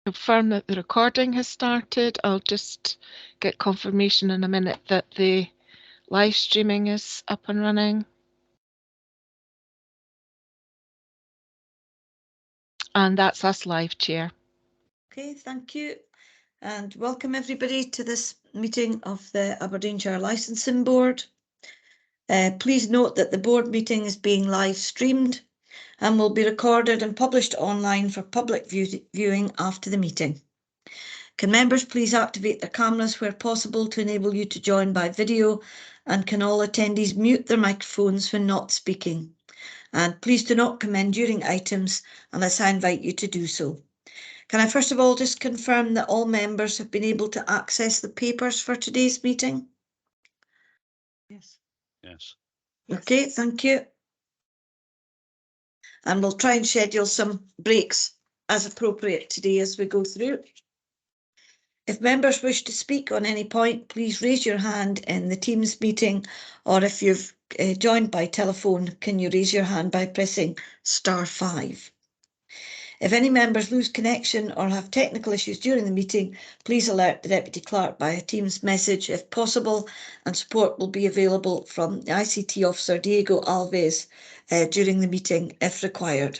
confirm that the recording has started. I'll just get confirmation in a minute that the live streaming is up and running. And that's us live, Chair. Okay, thank you. And welcome everybody to this meeting of the Aberdeenshire Licensing Board. Please note that the board meeting is being live streamed and will be recorded and published online for public viewing after the meeting. Can members please activate their cameras where possible to enable you to join by video, and can all attendees mute their microphones when not speaking? And please do not comment during items unless I invite you to do so. Can I first of all just confirm that all members have been able to access the papers for today's meeting? Yes. Yes. Okay, thank you. And we'll try and schedule some breaks as appropriate today as we go through. If members wish to speak on any point, please raise your hand in the Teams meeting, or if you've joined by telephone, can you raise your hand by pressing *5. If any members lose connection or have technical issues during the meeting, please alert the Deputy Clerk by a Teams message if possible, and support will be available from the ICT officer Diego Alves during the meeting if required.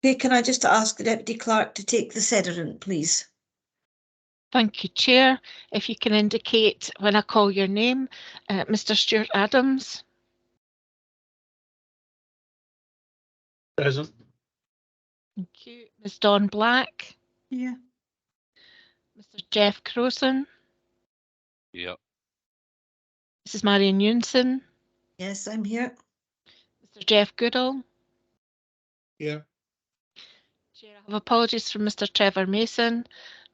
Okay, can I just ask the Deputy Clerk to take the sederunt, please? Thank you, Chair. If you can indicate when I call your name, Mr. Stuart Adams. Present. Thank you. Ms. Dawn Black. Yeah. Mr. Jeff Crowson. Yep. Mrs. Marion Eunson. Yes, I'm here. Mr. Jeff Goodall. Yeah. Chair, I have apologies from Mr. Trevor Mason.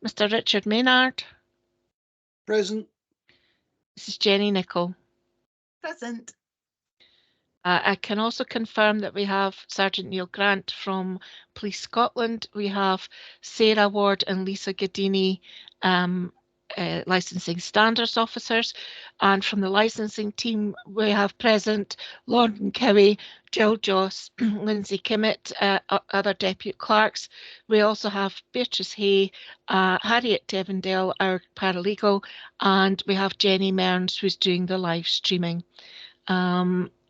Mr. Richard Maynard. Present. Mrs. Jenny Nichol. Present. I can also confirm that we have Sergeant Neil Grant from Police Scotland. We have Sarah Ward and Lisa Gadini, licensing standards officers, and from the licensing team we have present Lauren Cowie, Jill Joss, Lindsay Kimmett, other deputy clerks. We also have Beatrice Hay, Harriet Devondale, our paralegal, and we have Jenny Mearns, who's doing the live streaming.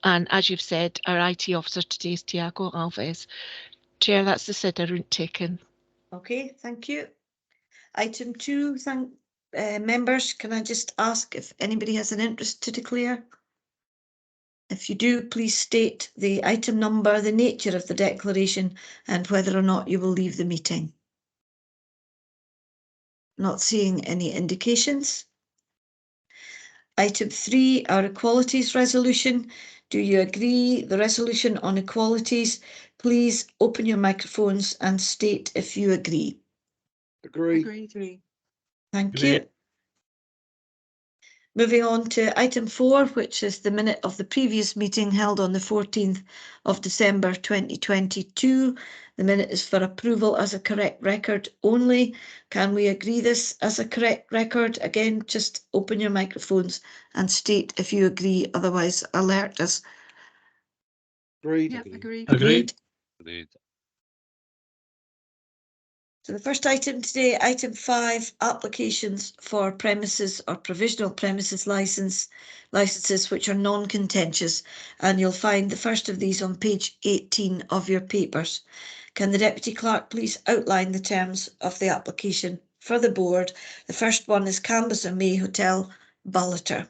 And as you've said, our IT officer today is Tiago Alves. Chair, that's the sederunt taken. Okay, thank you. Item 2, members, can I just ask if anybody has an interest to declare? If you do, please state the item number, the nature of the declaration, and whether or not you will leave the meeting. Not seeing any indications. Item 3, our equalities resolution. Do you agree the resolution on equalities? Please open your microphones and state if you agree. Agree. Agree. Thank Agree. you. Moving on to item 4, which is the minute of the previous meeting held on the 14th of December 2022. The minute is for approval as a correct record only. Can we agree this as a correct record? Again, just open your microphones and state if you agree, otherwise alert us. Agreed. Yep, agreed. Agreed. Agreed. So the first item today, item 5, applications for premises or provisional premises licenses which are non-contentious, and you'll find the first of these on page 18 of your papers. Can the Deputy Clerk please outline the terms of the application for the board? The first one is Canvas and May Hotel, Ballater.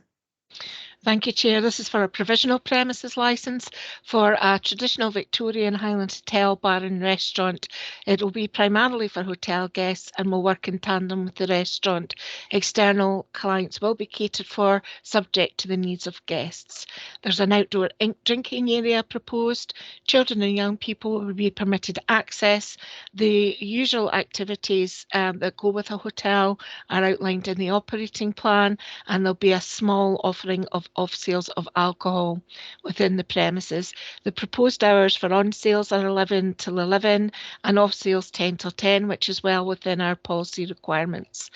Thank you, Chair. This is for a provisional premises licence for a traditional Victorian Highland hotel, bar and restaurant. It will be primarily for hotel guests and will work in tandem with the restaurant. External clients will be catered for, subject to the needs of guests. There's an outdoor drinking area proposed. Children and young people will be permitted access. The usual activities that go with a hotel are outlined in the operating plan, and there'll be a small offering of off sales of alcohol within the premises. The proposed hours for on sales are 11 till 11 and off sales 10 till 10, which is well within our policy requirements.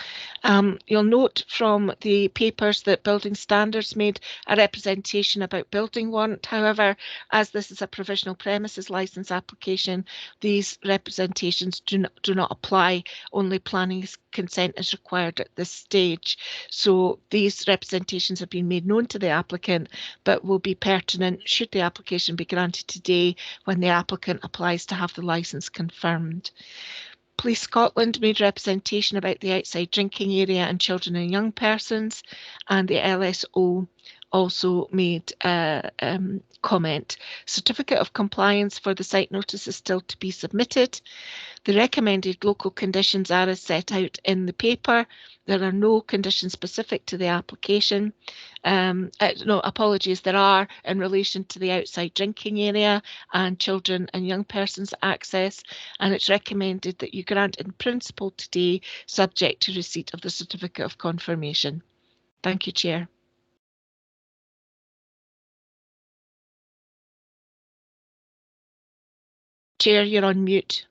You'll note from the papers that Building Standards made a representation about building warrant. However, as this is a provisional premises licence application, these representations do not apply. Only planning consent is required at this stage. So these representations have been made known to the applicant, but will be pertinent should the application be granted today when the applicant applies to have the licence confirmed. Police Scotland made representation about the outside drinking area and children and young persons, and the LSO also made comment. Certificate of compliance for the site notice is still to be submitted. The recommended local conditions are as set out in the paper. There are no conditions specific to the application. No, apologies, there are in relation to the outside drinking area and children and young persons access, and it's recommended that you grant in principle today, subject to receipt of the certificate of confirmation. Thank you, Chair. Chair, you're on mute.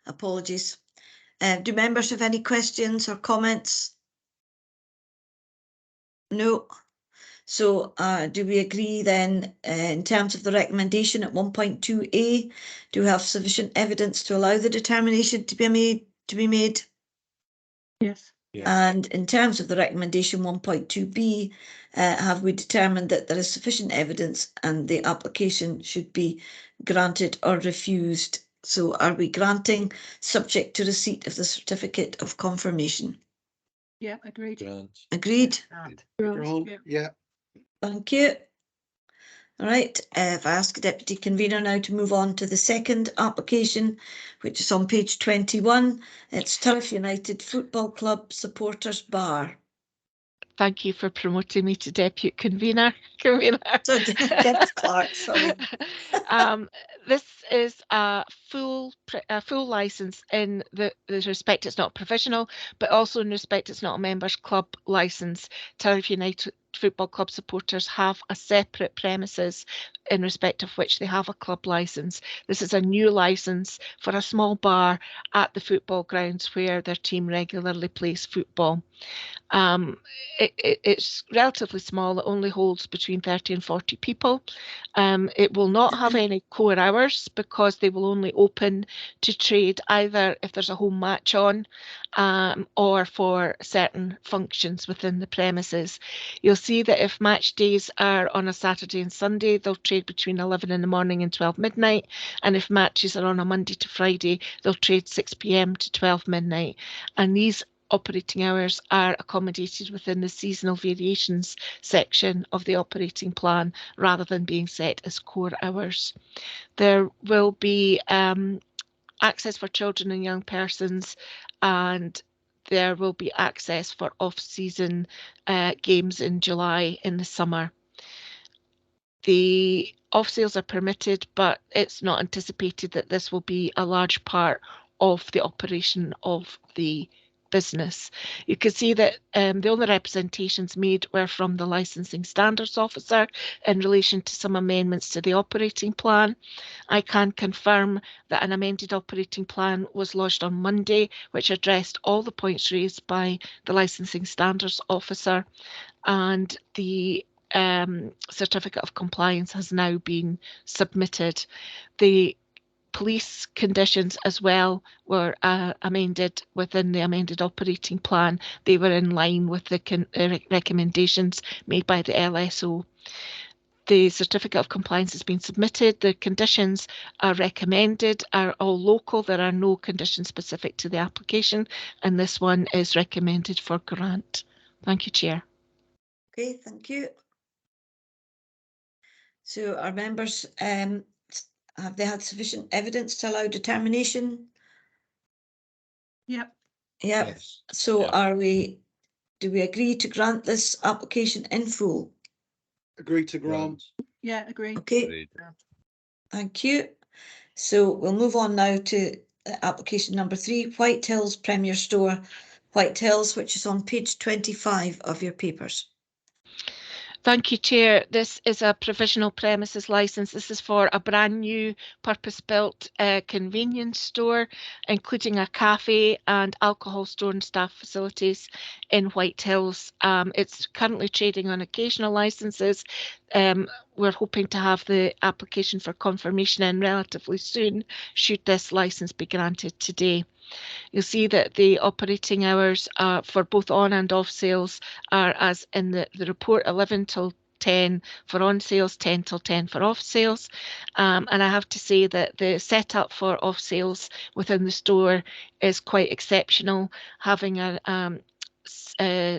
Apologies. Do members have any questions or comments? No. So do we agree then in terms of the recommendation at 1.2a, do we have sufficient evidence to allow the determination to be made? Yes. And in terms of the recommendation 1.2b, have we determined that there is sufficient evidence and the application should be granted or refused? So are we granting subject to receipt of the certificate of confirmation? Yeah, agreed. Agreed? Grant, yeah. Thank you. All right, if I ask the Deputy Convener now to move on to the second application, which is on page 21. It's Turf United Football Club Supporters Bar. Thank you for promoting me to Deputy Convener. So, Deputy Clerk, sorry. This is a full licence in the respect it's not provisional, but also in respect it's not a members club licence. Turf United Football Club supporters have a separate premises in respect of which they have a club licence. This is a new licence for a small bar at the football grounds where their team regularly plays football. It's relatively small. It only holds between 30 and 40 people. It will not have any core hours because they will only open to trade either if there's a home match on or for certain functions within the premises. You'll see that if match days are on a Saturday and Sunday, they'll trade between 11 in the morning and 12 midnight. And if matches are on a Monday to Friday, they'll trade 6 p.m. to 12 midnight. And these operating hours are accommodated within the seasonal variations section of the operating plan rather than being set as core hours. There will be access for children and young persons, and there will be access for off-season games in July in the summer. The off sales are permitted, but it's not anticipated that this will be a large part of the operation of the business. You can see that the only representations made were from the Licensing Standards Officer in relation to some amendments to the operating plan. I can confirm that an amended operating plan was lodged on Monday, which addressed all the points raised by the Licensing Standards Officer, and the certificate of compliance has now been submitted. The police conditions as well were amended within the amended operating plan. They were in line with the recommendations made by the LSO. The certificate of compliance has been submitted. The conditions are recommended, are all local. There are no conditions specific to the application, and this one is recommended for grant. Thank you, Chair. Okay, thank you. So our members, have they had sufficient evidence to allow determination? Yep. Yep. Yes. So Yep. do we agree to grant this application in full? Agree to grant. Yeah, agree. Okay, Agreed. thank you. So we'll move on now to application number 3, White Hills Premier Store White Hills, which is on page 25 of your papers. Thank you, Chair. This is a provisional premises licence. This is for a brand new purpose-built convenience store, including a cafe and alcohol store and staff facilities in White Hills. It's currently trading on occasional licences. We're hoping to have the application for confirmation in relatively soon, should this licence be granted today. You'll see that the operating hours for both on and off sales are, as in the report, 11 till 10 for on sales, 10 till 10 for off sales. And I have to say that the setup for off sales within the store is quite exceptional, having a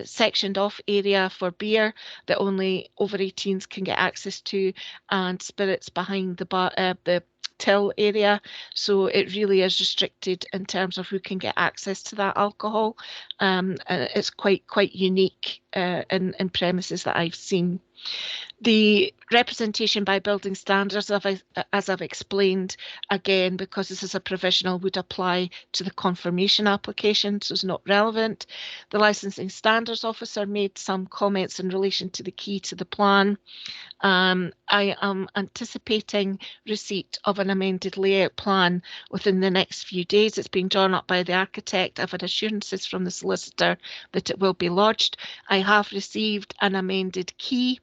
sectioned off area for beer that only over 18s can get access to, and spirits behind the bar, the till area, so it really is restricted in terms of who can get access to that alcohol. And it's quite unique in premises that I've seen. The representation by building standards, as I've explained, again, because this is a provisional, would apply to the confirmation application, so it's not relevant. The licensing standards officer made some comments in relation to the key to the plan. I am anticipating receipt of an amended layout plan within the next few days. It's being drawn up by the architect. I've had assurances from the solicitor that it will be lodged. I have received an amended key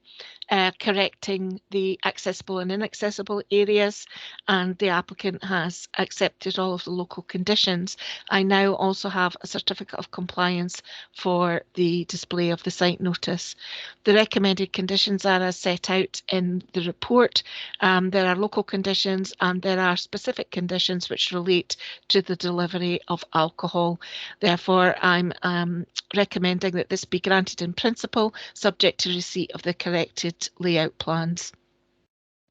correcting the accessible and inaccessible areas, and the applicant has accepted all of the local conditions. I now also have a certificate of compliance for the display of the site notice. The recommended conditions are as set out in the report. There are local conditions and there are specific conditions which relate to the delivery of alcohol. Therefore, I'm recommending that this be granted in principle, subject to receipt of the corrected layout plans.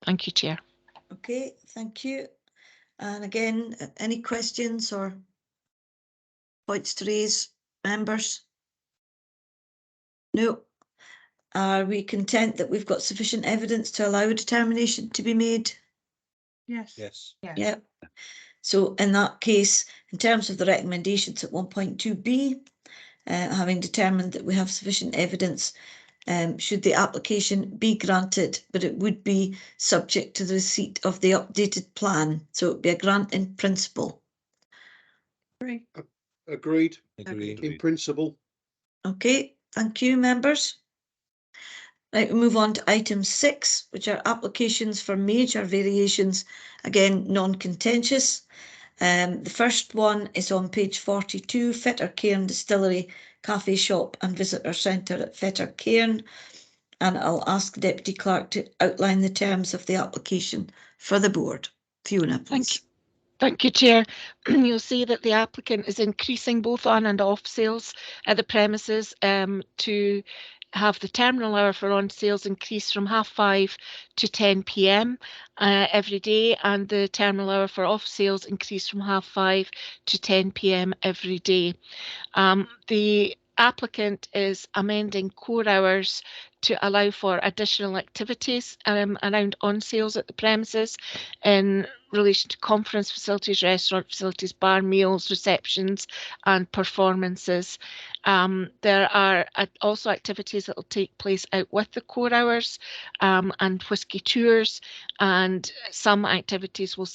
Thank you, Chair. Okay, thank you. And again, any questions or points to raise, members? No. Are we content that we've got sufficient evidence to allow a determination to be made? Yes. Yes. Yeah. So in that case, in terms of the recommendations at 1.2b, having determined that we have sufficient evidence, should the application be granted, but it would be subject to the receipt of the updated plan. So it would be a grant in principle. Agree. Agreed. Agreed. In principle. Okay, thank you, members. Right, we move on to item 6, which are applications for major variations, again, non-contentious. The first one is on page 42, Fetter Cairn Distillery, Cafe Shop and Visitor Centre at Fetter Cairn. And I'll ask the Deputy Clerk to outline the terms of the application for the board. Fiona, please. Thank you, Chair. You'll see that the applicant is increasing both on and off sales at the premises to have the terminal hour for on sales increase from 5:30 to 10 p.m. Every day, and the terminal hour for off sales increase from 5:30 to 10 p.m. every day. The applicant is amending core hours to allow for additional activities around on sales at the premises in relation to conference facilities, restaurant facilities, bar meals, receptions and performances. There are also activities that will take place out with the core hours and whisky tours, and some activities will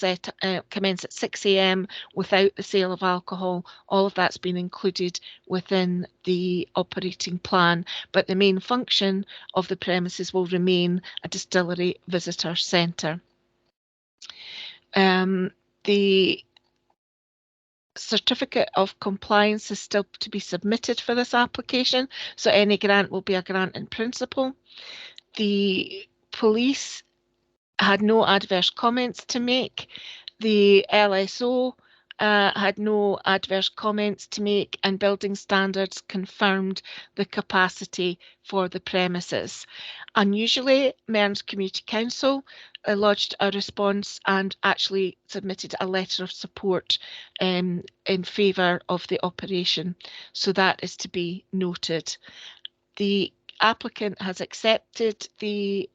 commence at 6 a.m. without the sale of alcohol. All of that's been included within the operating plan, but the main function of the premises will remain a distillery visitor centre. The certificate of compliance is still to be submitted for this application, so any grant will be a grant in principle. The police had no adverse comments to make. The LSO had no adverse comments to make, and building standards confirmed the capacity for the premises. Unusually, Mearns Community Council lodged a response and actually submitted a letter of support in favour of the operation, so that is to be noted. The applicant has accepted the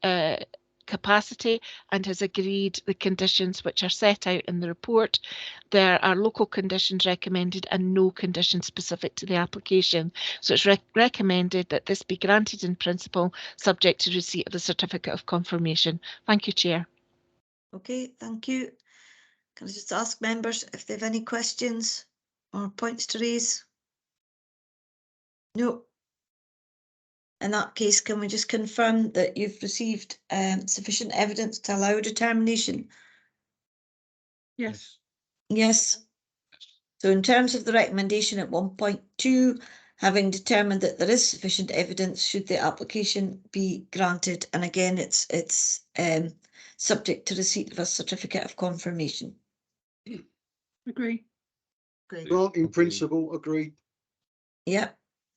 capacity and has agreed the conditions which are set out in the report. There are local conditions recommended and no conditions specific to the application. So it's recommended that this be granted in principle, subject to receipt of the certificate of confirmation. Thank you, Chair. Okay, thank you. Can I just ask members if they have any questions or points to raise? No. In that case, can we just confirm that you've received sufficient evidence to allow determination? Yes. Yes. So in terms of the recommendation at 1.2, having determined that there is sufficient evidence, should the application be granted? And again, it's subject to receipt of a certificate of confirmation. Agree. Grant in principle, agreed. Yeah.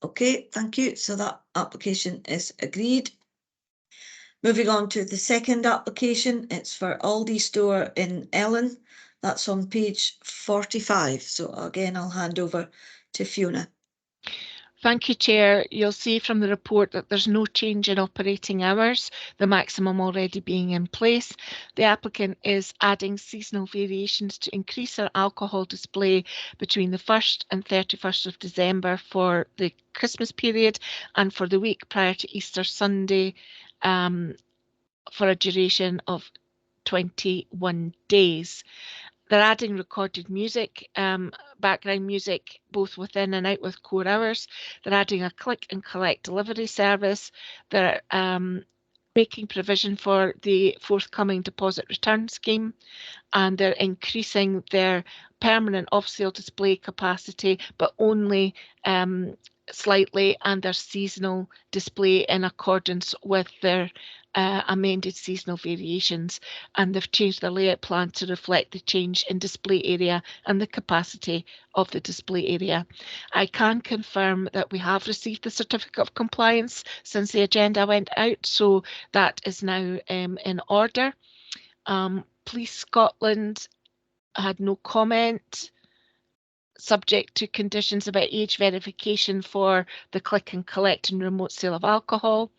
Okay, thank you. So that application is agreed. Moving on to the second application, it's for Aldi store in Ellen. That's on page 45. So again, I'll hand over to Fiona. Thank you, Chair. You'll see from the report that there's no change in operating hours, the maximum already being in place. The applicant is adding seasonal variations to increase our alcohol display between the 1st and 31st of December for the Christmas period and for the week prior to Easter Sunday for a duration of 21 days. They're adding recorded music, background music, both within and out with core hours. They're adding a click and collect delivery service. They're making provision for the forthcoming deposit return scheme, and they're increasing their permanent off-sale display capacity, but only slightly, and their seasonal display in accordance with their amended seasonal variations, and they've changed the layout plan to reflect the change in display area and the capacity of the display area. I can confirm that we have received the certificate of compliance since the agenda went out, so that is now in order. Police Scotland had no comment, subject to conditions about age verification for the click and collect and remote sale of alcohol.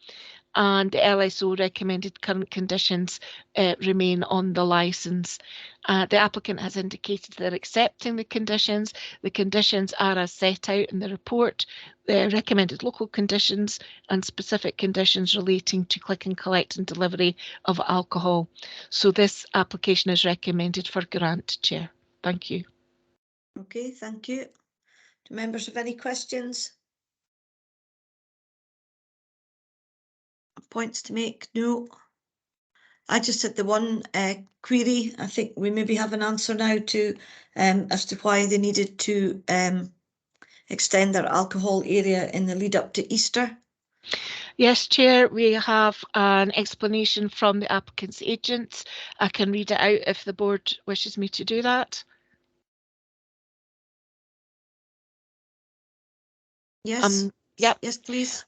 And the LSO recommended current conditions remain on the licence. The applicant has indicated they're accepting the conditions. The conditions are as set out in the report. The recommended local conditions and specific conditions relating to click and collect and delivery of alcohol. So this application is recommended for grant, Chair. Thank you. Okay, thank you. Do members have any questions? Points to make? No. I just had the one query. I think we maybe have an answer now to as to why they needed to extend their alcohol area in the lead up to Easter. Yes, Chair, we have an explanation from the applicant's agents. I can read it out if the board wishes me to do that. Yes. Yep. Yes, please.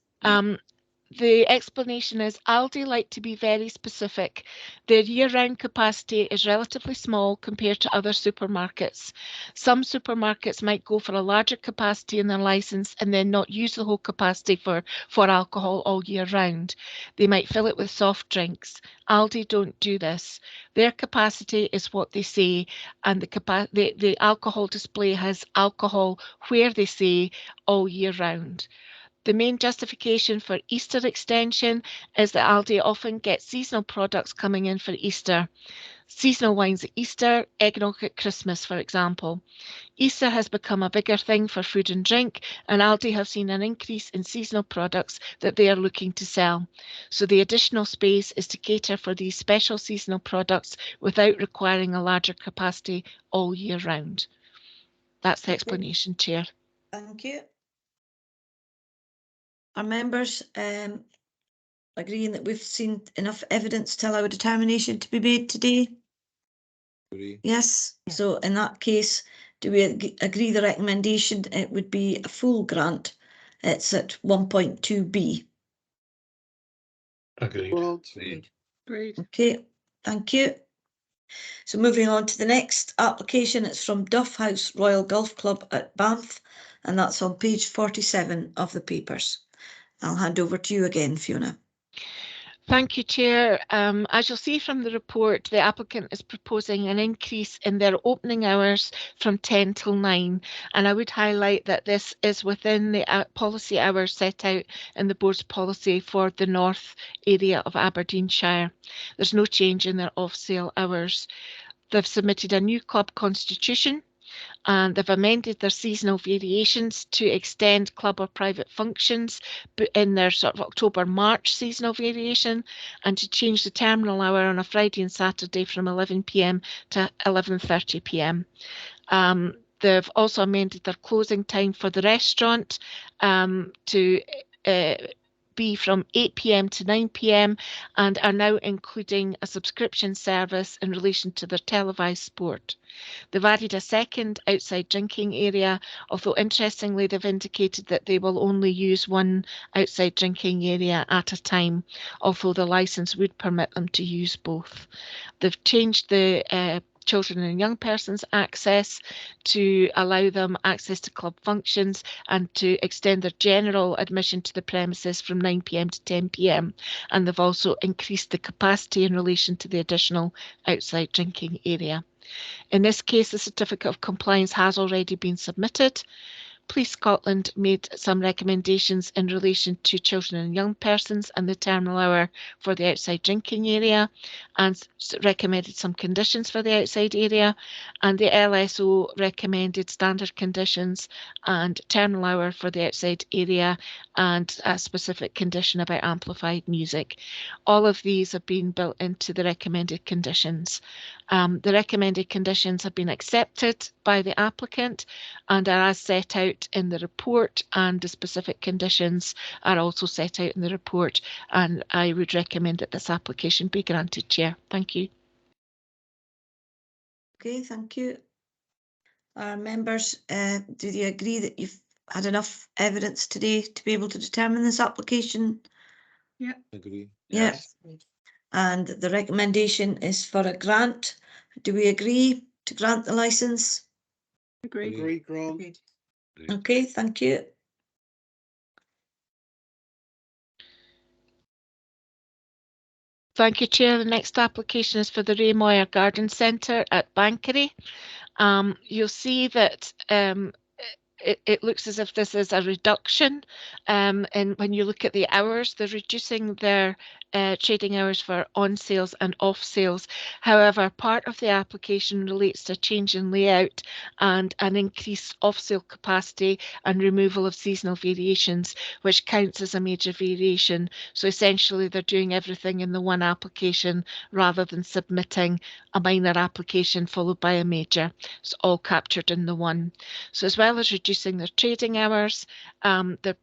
The explanation is Aldi like to be very specific. Their year-round capacity is relatively small compared to other supermarkets. Some supermarkets might go for a larger capacity in their licence and then not use the whole capacity for alcohol all year round. They might fill it with soft drinks. Aldi don't do this. Their capacity is what they say, and the alcohol display has alcohol where they say all year round. The main justification for Easter extension is that Aldi often gets seasonal products coming in for Easter. Seasonal wines at Easter, eggnog at Christmas, for example. Easter has become a bigger thing for food and drink, and Aldi have seen an increase in seasonal products that they are looking to sell. So the additional space is to cater for these special seasonal products without requiring a larger capacity all year round. That's the explanation, Chair. Thank you. Are members agreeing that we've seen enough evidence to allow a determination to be made today? Yes. So in that case, do we agree the recommendation? It would be a full grant. It's at 1.2b. Agreed. Agreed. Okay, thank you. So moving on to the next application, it's from Duff House Royal Golf Club at Banff, and that's on page 47 of the papers. I'll hand over to you again, Fiona. Thank you, Chair. As you'll see from the report, the applicant is proposing an increase in their opening hours from 10 till 9. And I would highlight that this is within the policy hours set out in the board's policy for the north area of Aberdeenshire. There's no change in their off-sale hours. They've submitted a new club constitution, and they've amended their seasonal variations to extend club or private functions in their sort of October-March seasonal variation, and to change the terminal hour on a Friday and Saturday from 11 p.m. to 11:30 p.m. They've also amended their closing time for the restaurant to be from 8 p.m. to 9 p.m. and are now including a subscription service in relation to their televised sport. They've added a second outside drinking area, although interestingly they've indicated that they will only use one outside drinking area at a time, although the licence would permit them to use both. They've changed the children and young persons access to allow them access to club functions and to extend their general admission to the premises from 9 p.m. to 10 p.m. And they've also increased the capacity in relation to the additional outside drinking area. In this case, the certificate of compliance has already been submitted. Police Scotland made some recommendations in relation to children and young persons and the terminal hour for the outside drinking area, and recommended some conditions for the outside area, and the LSO recommended standard conditions and terminal hour for the outside area and a specific condition about amplified music. All of these have been built into the recommended conditions. The recommended conditions have been accepted by the applicant and are as set out in the report, and the specific conditions are also set out in the report, and I would recommend that this application be granted, Chair. Thank you. Okay, thank you. Members, do you agree that you've had enough evidence today to be able to determine this application? Yeah. Agree. Yes. And the recommendation is for a grant. Do we agree to grant the licence? Agreed. Agree, grant. Agreed. Okay, thank you. Thank you, Chair. The next application is for the Ray Moyer Garden Centre at Bankery. You'll see that it looks as if this is a reduction, and when you look at the hours, they're reducing their trading hours for on sales and off sales. However, part of the application relates to a change in layout and an increased off sale capacity and removal of seasonal variations, which counts as a major variation. So essentially they're doing everything in the one application rather than submitting a minor application followed by a major. It's all captured in the one. So as well as reducing their trading hours, they're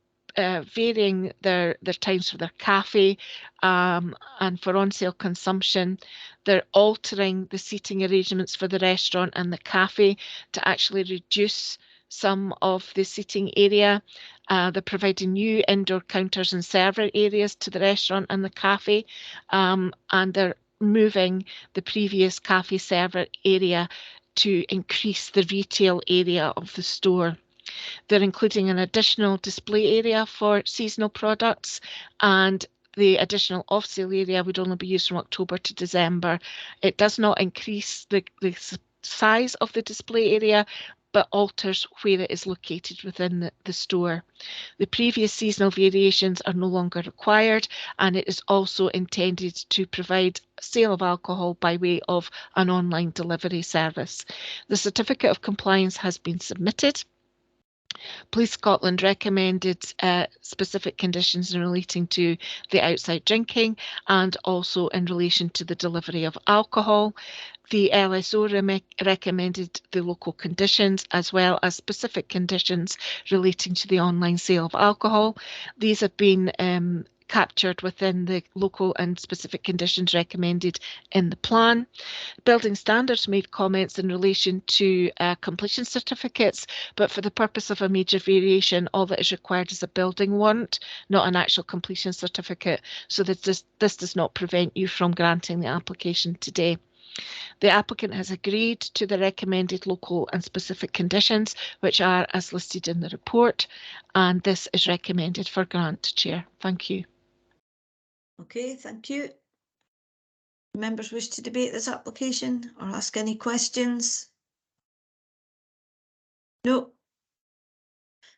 varying their times for their cafe and for on-sale consumption. They're altering the seating arrangements for the restaurant and the cafe to actually reduce some of the seating area. They're providing new indoor counters and server areas to the restaurant and the cafe, and they're moving the previous cafe server area to increase the retail area of the store. They're including an additional display area for seasonal products, and the additional off-sale area would only be used from October to December. It does not increase the size of the display area, but alters where it is located within the store. The previous seasonal variations are no longer required, and it is also intended to provide sale of alcohol by way of an online delivery service. The certificate of compliance has been submitted. Police Scotland recommended specific conditions in relating to the outside drinking and also in relation to the delivery of alcohol. The LSO recommended the local conditions as well as specific conditions relating to the online sale of alcohol. These have been captured within the local and specific conditions recommended in the plan. Building Standards made comments in relation to completion certificates, but for the purpose of a major variation, all that is required is a building warrant, not an actual completion certificate, so that this does not prevent you from granting the application today. The applicant has agreed to the recommended local and specific conditions, which are as listed in the report, and this is recommended for grant, Chair. Thank you. Okay, thank you. Members wish to debate this application or ask any questions? No.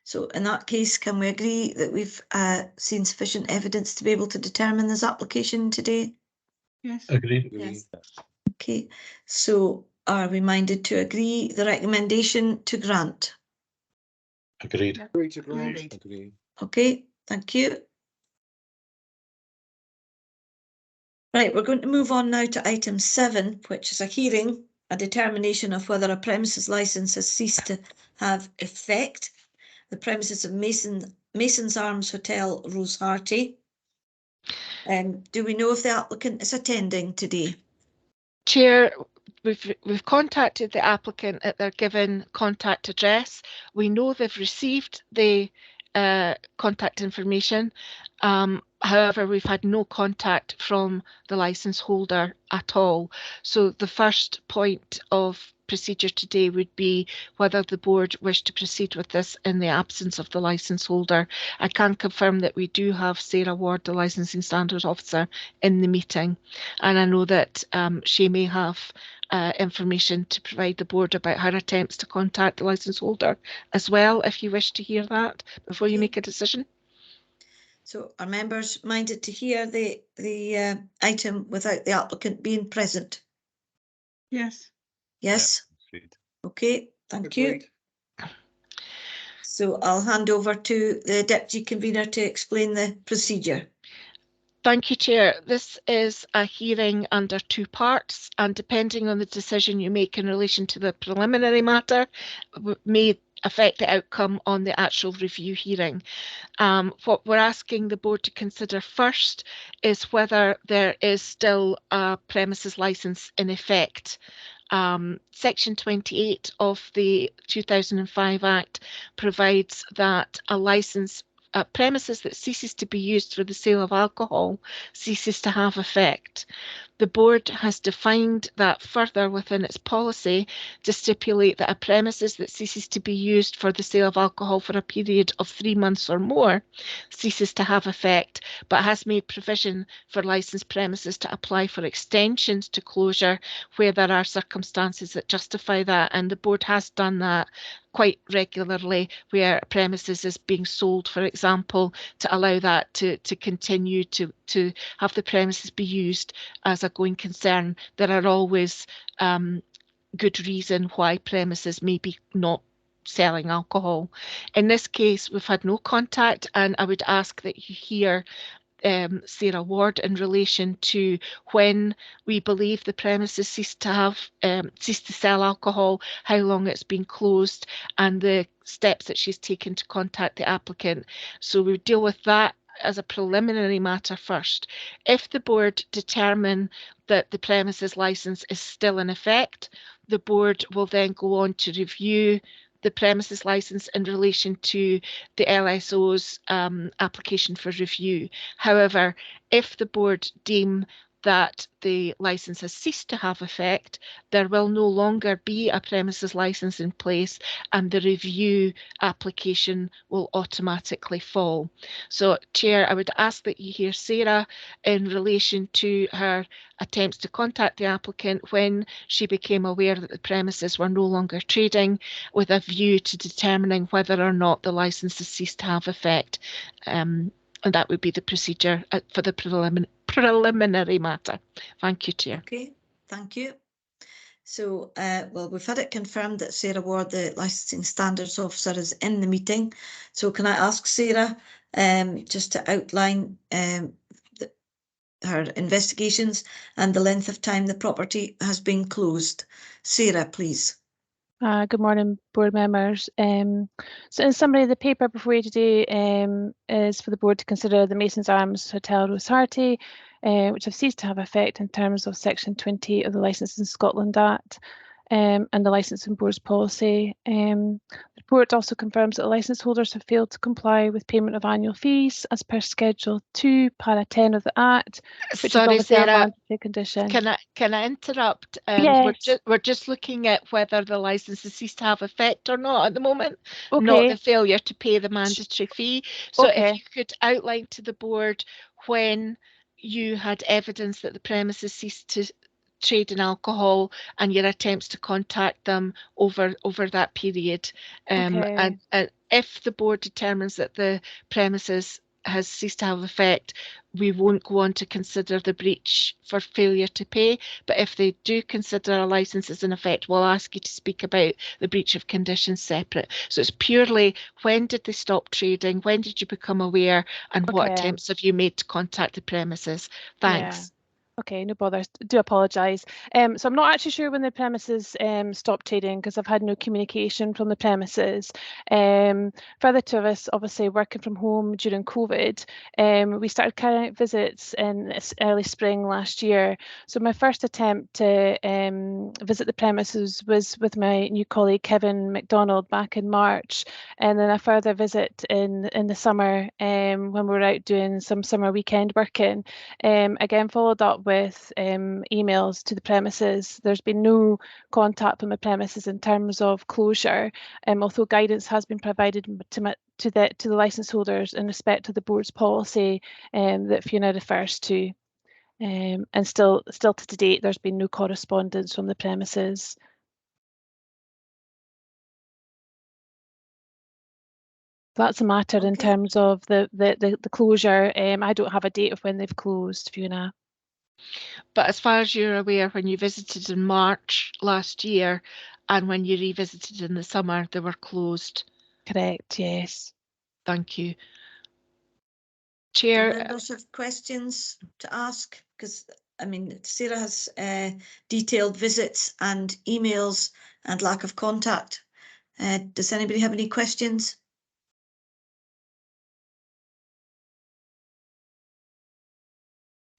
So in that case, can we agree that we've seen sufficient evidence to be able to determine this application today? Yes. Agreed. Yes. Okay, so are we minded to agree the recommendation to grant? Agreed. Agree to grant. Agreed. Agree. Okay, thank you. Right, we're going to move on now to item 7, which is a hearing, a determination of whether a premises licence has ceased to have effect. The premises of Mason's Arms Hotel, Rosehearty. Do we know if the applicant is attending today? Chair, we've contacted the applicant at their given contact address. We know they've received the contact information. However, we've had no contact from the licence holder at all. So the first point of procedure today would be whether the board wish to proceed with this in the absence of the licence holder. I can confirm that we do have Sarah Ward, the licensing standards officer, in the meeting, and I know that she may have information to provide the board about her attempts to contact the licence holder as well, if you wish to hear that before you Okay. make a decision. So are members minded to hear the item without the applicant being present? Yes. Yes? Agreed. Okay, thank you. Agreed. So I'll hand over to the deputy convener to explain the procedure. Thank you, Chair. This is a hearing under 2 parts, and depending on the decision you make in relation to the preliminary matter, may affect the outcome on the actual review hearing. What we're asking the board to consider first is whether there is still a premises licence in effect. Section 28 of the 2005 Act provides that a licence premises that ceases to be used for the sale of alcohol ceases to have effect. The board has defined that further within its policy to stipulate that a premises that ceases to be used for the sale of alcohol for a period of 3 months or more ceases to have effect, but has made provision for licensed premises to apply for extensions to closure where there are circumstances that justify that, and the board has done that quite regularly where premises is being sold, for example, to allow that to continue to have the premises be used as a going concern. There are always good reason why premises may be not selling alcohol. In this case, we've had no contact, and I would ask that you hear Sarah Ward in relation to when we believe the premises ceased to sell alcohol, how long it's been closed, and the steps that she's taken to contact the applicant. So we deal with that as a preliminary matter first. If the board determine that the premises licence is still in effect, the board will then go on to review the premises licence in relation to the LSO's application for review. However, if the board deem that the licence has ceased to have effect, there will no longer be a premises licence in place, and the review application will automatically fall. So, Chair, I would ask that you hear Sarah in relation to her attempts to contact the applicant when she became aware that the premises were no longer trading, with a view to determining whether or not the licence has ceased to have effect. And that would be the procedure for the preliminary matter. Thank you, Chair. Okay, thank you. So, well, we've had it confirmed that Sarah Ward, the Licensing Standards Officer, is in the meeting. So can I ask Sarah just to outline her investigations and the length of time the property has been closed? Sarah, please. Good morning, board members. So in summary, the paper before you today is for the board to consider the Mason's Arms Hotel Rosehearty, which have ceased to have effect in terms of Section 20 of the Licensing Scotland Act and the Licensing Board's policy. The report also confirms that the licence holders have failed to comply with payment of annual fees as per Schedule 2, Para 10 of the Act, which Sorry, is obviously a Sarah, mandatory condition. can I interrupt? Yes. We're just looking at whether the licence has ceased to have effect or not at the moment, not Okay. the failure to pay the mandatory fee. So Okay. if you could outline to the board when you had evidence that the premises ceased to trade in alcohol and your attempts to contact them over that period. Okay. And if the board determines that the premises has ceased to have effect, we won't go on to consider the breach for failure to pay. But if they do consider a licence is in effect, we'll ask you to speak about the breach of conditions separate. So it's purely when did they stop trading, when did you become aware, and what Okay. attempts have you made to contact the premises? Thanks. Yeah. Okay, no bother. Do apologise. So I'm not actually sure when the premises stopped trading because I've had no communication from the premises. Further to us, obviously working from home during COVID, we started carrying out visits in early spring last year. So my first attempt to visit the premises was with my new colleague Kevin McDonald back in March, and then a further visit in the summer when we were out doing some summer weekend working. Again, followed up with emails to the premises. There's been no contact from the premises in terms of closure, although guidance has been provided to the licence holders in respect of the board's policy that Fiona refers to. And still to date, there's been no correspondence from the premises. That's a matter in terms of the closure. I don't have a date of when they've closed, Fiona. But as far as you're aware, when you visited in March last year and when you revisited in the summer, they were closed. Correct, yes. Thank you. Do Chair. members have questions to ask? Because, I mean, Sarah has detailed visits and emails and lack of contact. Does anybody have any questions?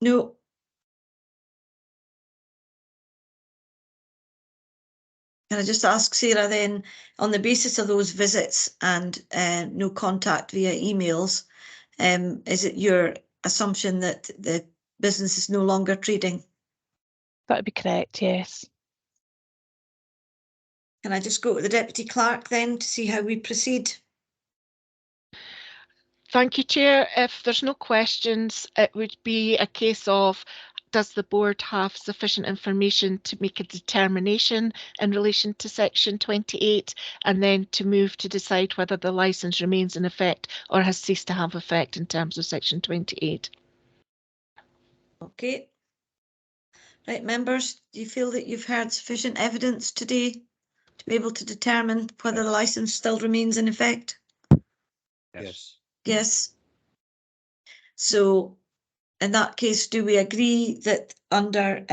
No. Can I just ask Sarah then, on the basis of those visits and no contact via emails, is it your assumption that the business is no longer trading? That would be correct, yes. Can I just go to the Deputy Clerk then to see how we proceed? Thank you, Chair. If there's no questions, it would be a case of, does the board have sufficient information to make a determination in relation to section 28 and then to move to decide whether the licence remains in effect or has ceased to have effect in terms of section 28? Okay. Right, members, do you feel that you've heard sufficient evidence today to be able to determine whether the licence still remains in effect? Yes. Yes. So in that case, do we agree that under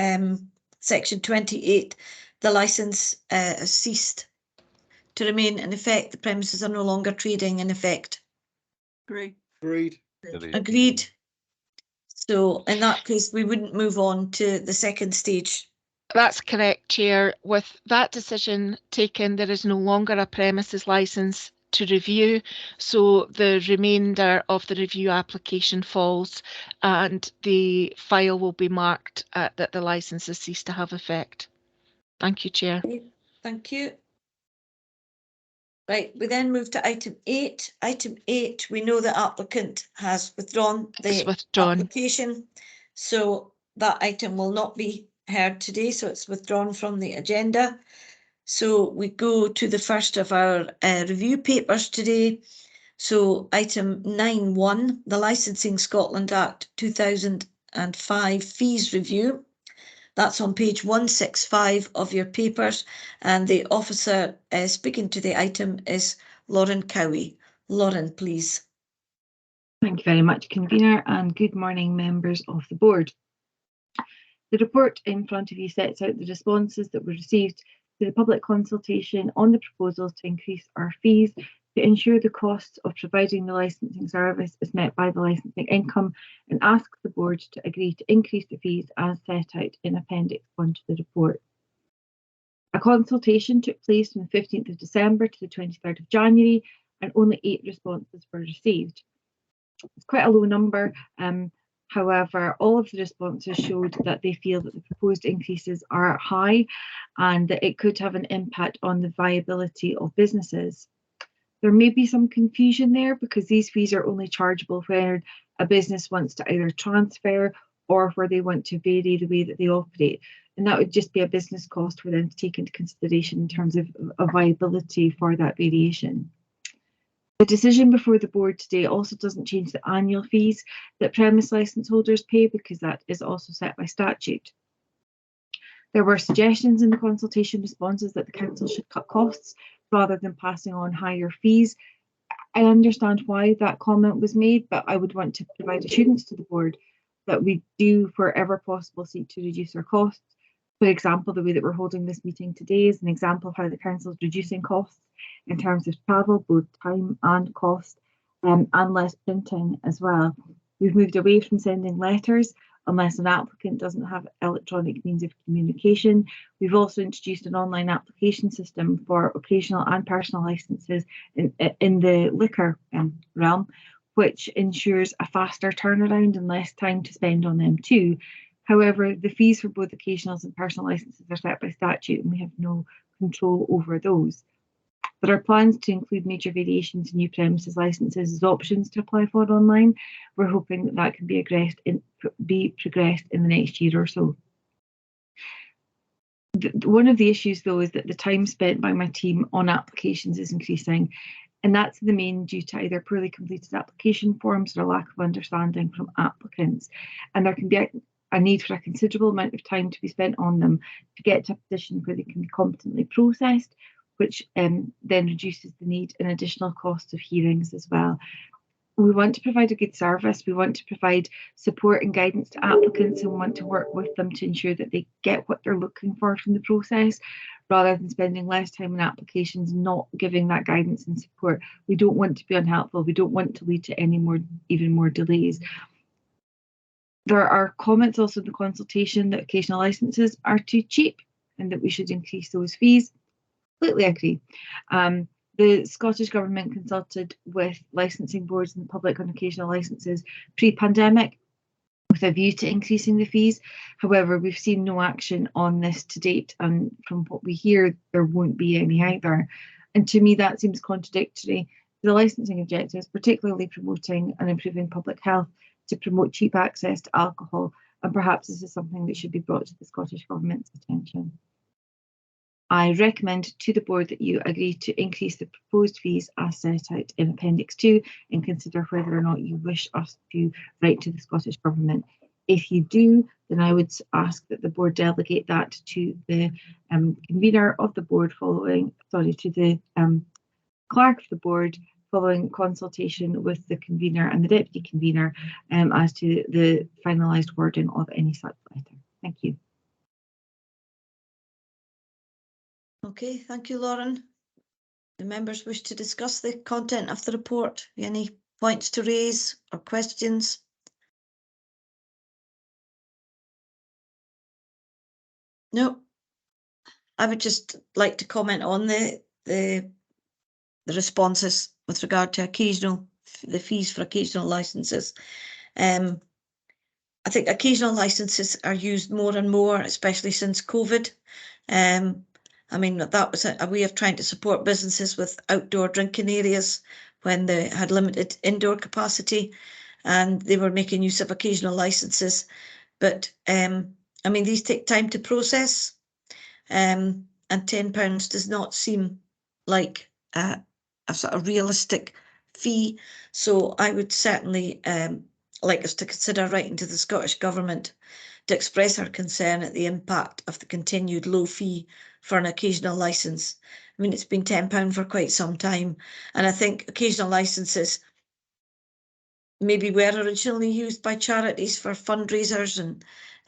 section 28, the licence has ceased to remain in effect? The premises are no longer trading in effect. Agree. Agreed. Agreed. So in that case, we wouldn't move on to the second stage. That's correct, Chair. With that decision taken, there is no longer a premises licence to review, so the remainder of the review application falls and the file will be marked that the licence has ceased to have effect. Thank you, Chair. Thank you. Right, we then move to item 8. Item 8, we know the applicant has withdrawn the application, so that item will not be heard today, so it's withdrawn from the agenda. So we go to the first of our review papers today. So item 9.1, the Licensing Scotland Act 2005 fees review. That's on page 165 of your papers, and the officer speaking to the item is Lauren Cowie. Lauren, please. Thank you very much, Convener, and good morning, members of the board. The report in front of you sets out the responses that were received to the public consultation on the proposals to increase our fees to ensure the costs of providing the licensing service is met by the licensing income, and asks the board to agree to increase the fees as set out in Appendix 1 to the report. A consultation took place from the 15th of December to the 23rd of January, and only 8 responses were received. It's quite a low number. However, all of the responses showed that they feel that the proposed increases are high and that it could have an impact on the viability of businesses. There may be some confusion there because these fees are only chargeable when a business wants to either transfer or where they want to vary the way that they operate. And that would just be a business cost for them to take into consideration in terms of viability for that variation. The decision before the board today also doesn't change the annual fees that premise licence holders pay, because that is also set by statute. There were suggestions in the consultation responses that the council should cut costs rather than passing on higher fees. I understand why that comment was made, but I would want to provide assurance to the board that we do, wherever possible, seek to reduce our costs. For example, the way that we're holding this meeting today is an example of how the council is reducing costs in terms of travel, both time and cost, and less printing as well. We've moved away from sending letters unless an applicant doesn't have electronic means of communication. We've also introduced an online application system for occasional and personal licences in the liquor realm, which ensures a faster turnaround and less time to spend on them too. However, the fees for both occasionals and personal licences are set by statute, and we have no control over those. There are plans to include major variations in new premises licences as options to apply for online. We're hoping that that can be progressed in the next year or so. One of the issues, though, is that the time spent by my team on applications is increasing, and that's the main due to either poorly completed application forms or a lack of understanding from applicants. And there can be a need for a considerable amount of time to be spent on them to get to a position where they can be competently processed, which then reduces the need and additional costs of hearings as well. We want to provide a good service. We want to provide support and guidance to applicants, and want to work with them to ensure that they get what they're looking for from the process, rather than spending less time on applications and not giving that guidance and support. We don't want to be unhelpful. We don't want to lead to even more delays. There are comments also in the consultation that occasional licences are too cheap and that we should increase those fees. Completely agree. The Scottish Government consulted with licensing boards and the public on occasional licences pre-pandemic with a view to increasing the fees. However, we've seen no action on this to date, and from what we hear, there won't be any either. And to me, that seems contradictory to the licensing objectives, particularly promoting and improving public health to promote cheap access to alcohol. And perhaps this is something that should be brought to the Scottish Government's attention. I recommend to the board that you agree to increase the proposed fees as set out in Appendix 2 and consider whether or not you wish us to write to the Scottish Government. If you do, then I would ask that the board delegate that to the convener of the board to the clerk of the board following consultation with the convener and the deputy convener as to the finalised wording of any such letter. Thank you. Okay, thank you, Lauren. The members wish to discuss the content of the report. Any points to raise or questions? No. I would just like to comment on the responses with regard to the fees for occasional licences. I think occasional licences are used more and more, especially since COVID. I mean, that was a way of trying to support businesses with outdoor drinking areas when they had limited indoor capacity, and they were making use of occasional licenses. But I mean, these take time to process, and £10 does not seem like a sort of realistic fee. So I would certainly like us to consider writing to the Scottish Government to express our concern at the impact of the continued low fee for an occasional licence. I mean, it's been £10 for quite some time, and I think occasional licences maybe were originally used by charities for fundraisers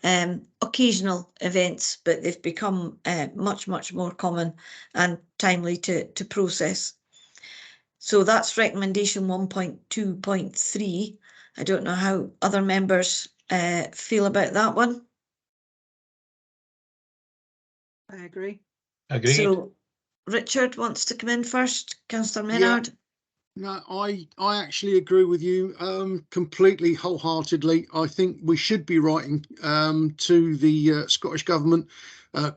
and occasional events, but they've become much more common and timely to process. So that's recommendation 1.2.3. I don't know how other members feel about that one. I agree. Agreed. So Richard wants to come in first. Councillor Maynard. No, I actually agree with you completely, wholeheartedly. I think we should be writing to the Scottish Government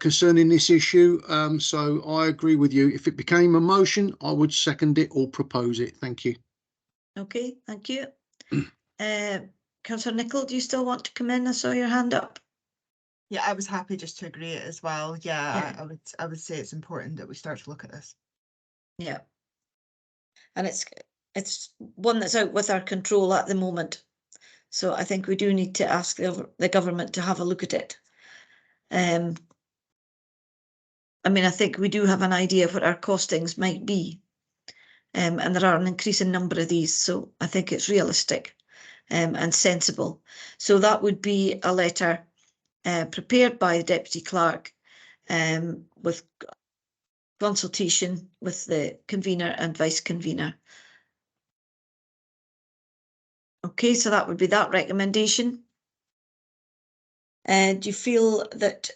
concerning this issue. So I agree with you. If it became a motion, I would second it or propose it. Thank you. Okay, thank you. Councillor Nicholl, do you still want to come in? I saw your hand up. Yeah, I was happy just to agree it as well. Yeah, Yeah. I would say it's important that we start to look at this. Yeah. And it's one that's out with our control at the moment. So I think we do need to ask the government to have a look at it. I mean, I think we do have an idea of what our costings might be. And there are an increasing number of these, so I think it's realistic and sensible. So that would be a letter prepared by the Deputy Clerk with consultation with the convener and vice convener. Okay, so that would be that recommendation. And do you feel that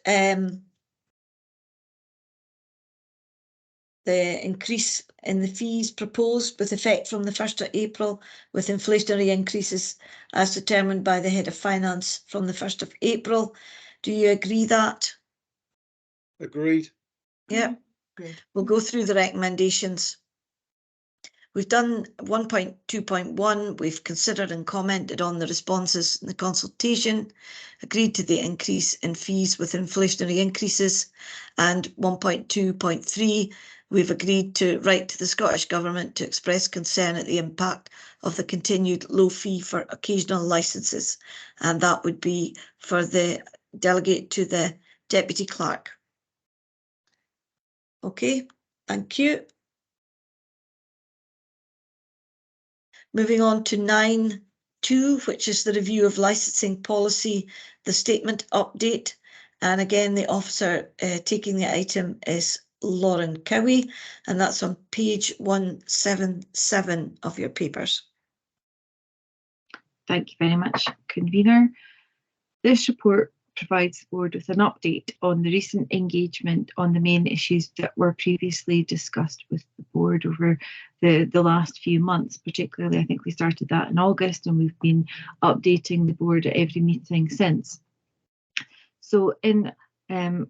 the increase in the fees proposed with effect from the 1st of April with inflationary increases as determined by the Head of Finance from the 1st of April, do you agree that? Agreed. Yeah. Great. We'll go through the recommendations. We've done 1.2.1. We've considered and commented on the responses in the consultation, agreed to the increase in fees with inflationary increases, and 1.2.3, we've agreed to write to the Scottish Government to express concern at the impact of the continued low fee for occasional licences, and that would be for the delegate to the Deputy Clerk. Okay, thank you. Moving on to 9.2, which is the review of licensing policy, the statement update. And again, the officer taking the item is Lauren Cowie, and that's on page 177 of your papers. Thank you very much, Convener. This report provides the board with an update on the recent engagement on the main issues that were previously discussed with the board over the last few months. Particularly, I think we started that in August, and we've been updating the board at every meeting since. So in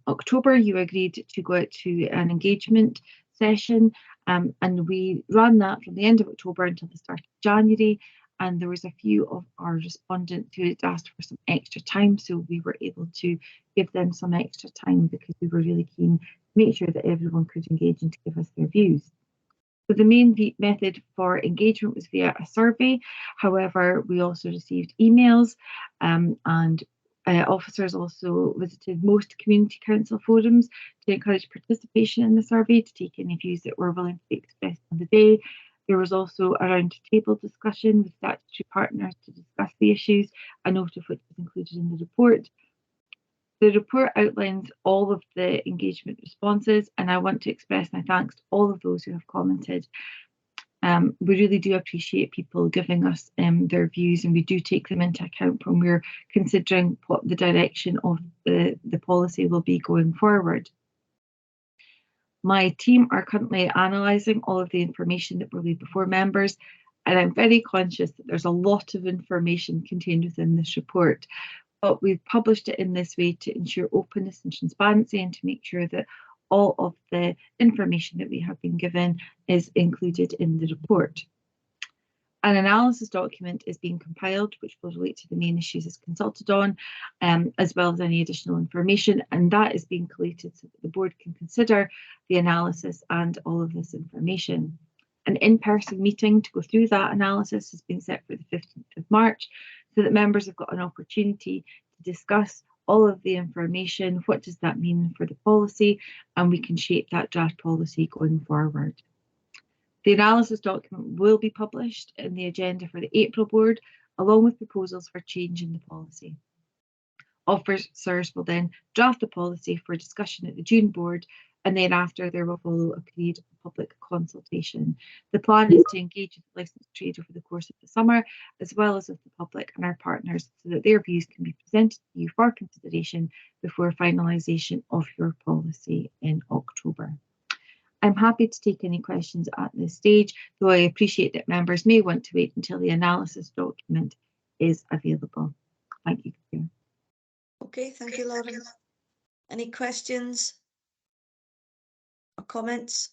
October, you agreed to go out to an engagement session, and we ran that from the end of October until the start of January. And there was a few of our respondents who had asked for some extra time, so we were able to give them some extra time because we were really keen to make sure that everyone could engage and to give us their views. So the main method for engagement was via a survey. However, we also received emails and officers also visited most community council forums to encourage participation in the survey, to take any views that were willing to be expressed on the day. There was also a round table discussion with statutory partners to discuss the issues, a note of which was included in the report. The report outlines all of the engagement responses, and I want to express my thanks to all of those who have commented. We really do appreciate people giving us their views, and we do take them into account when we're considering what the direction of the policy will be going forward. My team are currently analysing all of the information that will be before members, and I'm very conscious that there's a lot of information contained within this report, but we've published it in this way to ensure openness and transparency and to make sure that all of the information that we have been given is included in the report. An analysis document is being compiled, which will relate to the main issues as consulted on, as well as any additional information, and that is being collated so that the board can consider the analysis and all of this information. An in-person meeting to go through that analysis has been set for the 15th of March, so that members have got an opportunity to discuss all of the information, what does that mean for the policy, and we can shape that draft policy going forward. The analysis document will be published in the agenda for the April board, along with proposals for change in the policy. Officers will then draft the policy for discussion at the June board, and thereafter there will follow a period of public consultation. The plan is to engage with the licensed trade over the course of the summer, as well as with the public and our partners, so that their views can be presented to you for consideration before finalisation of your policy in October. I'm happy to take any questions at this stage, though I appreciate that members may want to wait until the analysis document is available. Thank you, Chair. Okay, thank you, Lauren. Any questions or comments?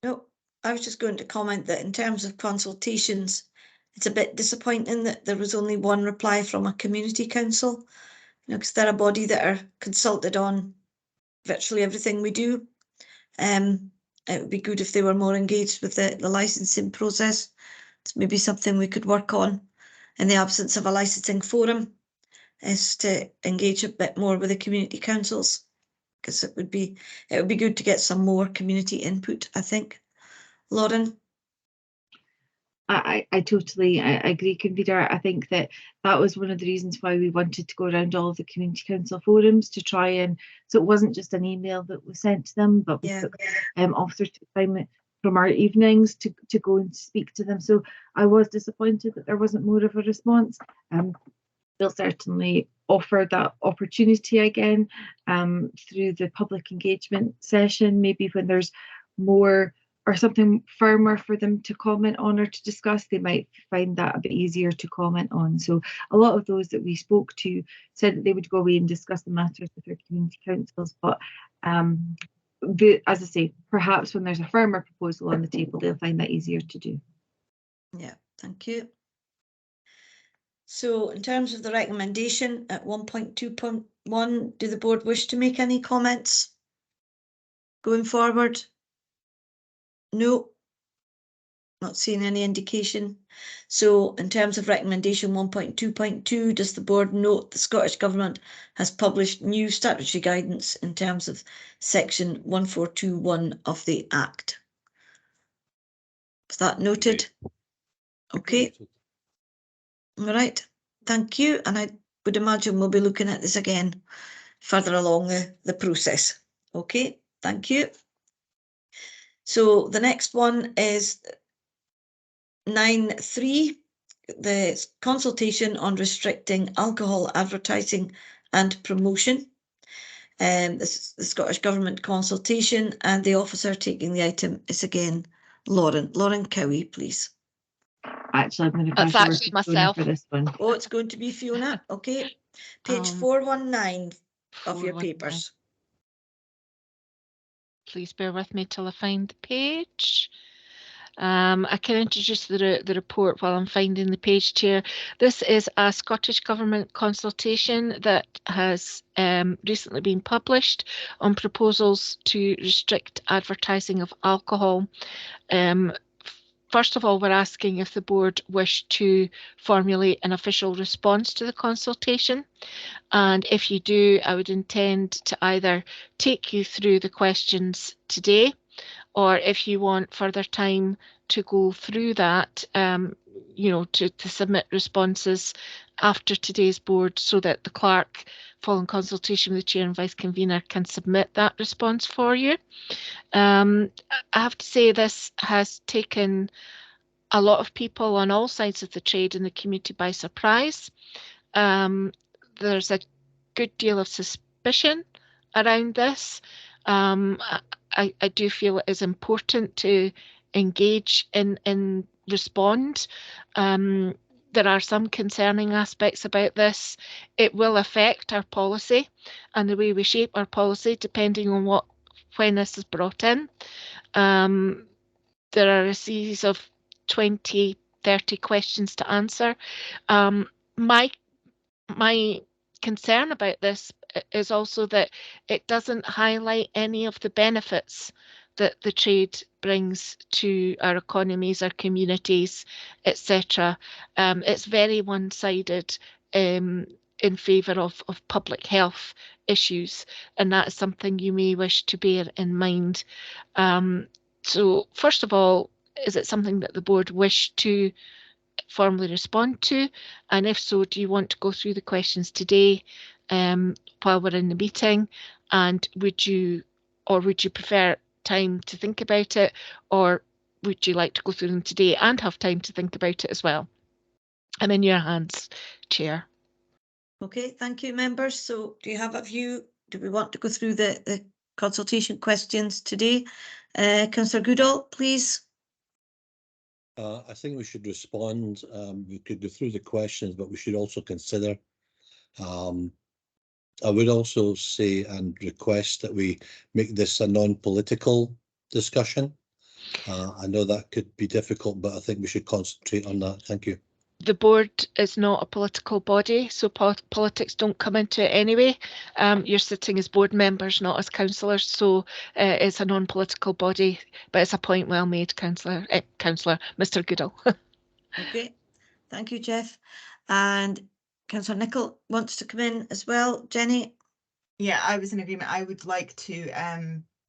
No, I was just going to comment that in terms of consultations, it's a bit disappointing that there was only one reply from a community council, you know, because they're a body that are consulted on virtually everything we do. It would be good if they were more engaged with the licensing process. It's maybe something we could work on in the absence of a licensing forum, is to engage a bit more with the community councils, because it would be good to get some more community input, I think. Lauren? I totally agree, Convener. I think that was one of the reasons why we wanted to go around all of the community council forums to try and, so it wasn't just an email that was sent to them, but we took officers to time from our evenings to go and speak to them. So I was disappointed that there wasn't more of a response. We'll certainly offer that opportunity again through the public engagement session, maybe when there's more or something firmer for them to comment on or to discuss, they might find that a bit easier to comment on. So a lot of those that we spoke to said that they would go away and discuss the matters with their community councils, but as I say, perhaps when there's a firmer proposal on the table, they'll find that easier to do. Yeah, thank you. So in terms of the recommendation at 1.2.1, do the board wish to make any comments going forward? No, not seeing any indication. So in terms of recommendation 1.2.2, does the board note the Scottish Government has published new statutory guidance in terms of section 1421 of the Act? Is that noted? Okay. All right, thank you. And I would imagine we'll be looking at this again further along the process. Okay, thank you. So the next one is 9.3, the consultation on restricting alcohol advertising and promotion. This is the Scottish Government consultation, and the officer taking the item is again Lauren. Lauren Cowie, please. Actually, I'm going to pass actually myself for this one. Oh, it's going to be Fiona. Okay, page 419 of your papers. Please bear with me till I find the page. I can introduce the report while I'm finding the page, Chair. This is a Scottish Government consultation that has recently been published on proposals to restrict advertising of alcohol. First of all, we're asking if the board wish to formulate an official response to the consultation. And if you do, I would intend to either take you through the questions today, or if you want further time to go through that, you know, to submit responses after today's board, so that the clerk, following consultation with the chair and vice convener, can submit that response for you. I have to say this has taken a lot of people on all sides of the trade in the community by surprise. There's a good deal of suspicion around this. I do feel it is important to engage and respond. There are some concerning aspects about this. It will affect our policy and the way we shape our policy depending on when this is brought in. There are a series of 20, 30 questions to answer. My concern about this is also that it doesn't highlight any of the benefits that the trade brings to our economies, our communities, etc. It's very one-sided in favour of public health issues, and that is something you may wish to bear in mind. So first of all, is it something that the board wish to formally respond to? And if so, do you want to go through the questions today while we're in the meeting? And would you prefer time to think about it, or would you like to go through them today and have time to think about it as well? I'm in your hands, Chair. Okay, thank you, members. So do you have a view? Do we want to go through the consultation questions today? Councillor Goodall, please. I think we should respond. We could go through the questions, but we should also consider. I would also say and request that we make this a non-political discussion. I know that could be difficult, but I think we should concentrate on that. Thank you. The board is not a political body, so politics don't come into it anyway. You're sitting as board members, not as councillors, so it's a non-political body, but it's a point well made, Councillor Mr. Goodall. Okay, thank you, Jeff. And Councillor Nicholl wants to come in as well. Jenny? Yeah, I was in agreement. I would like to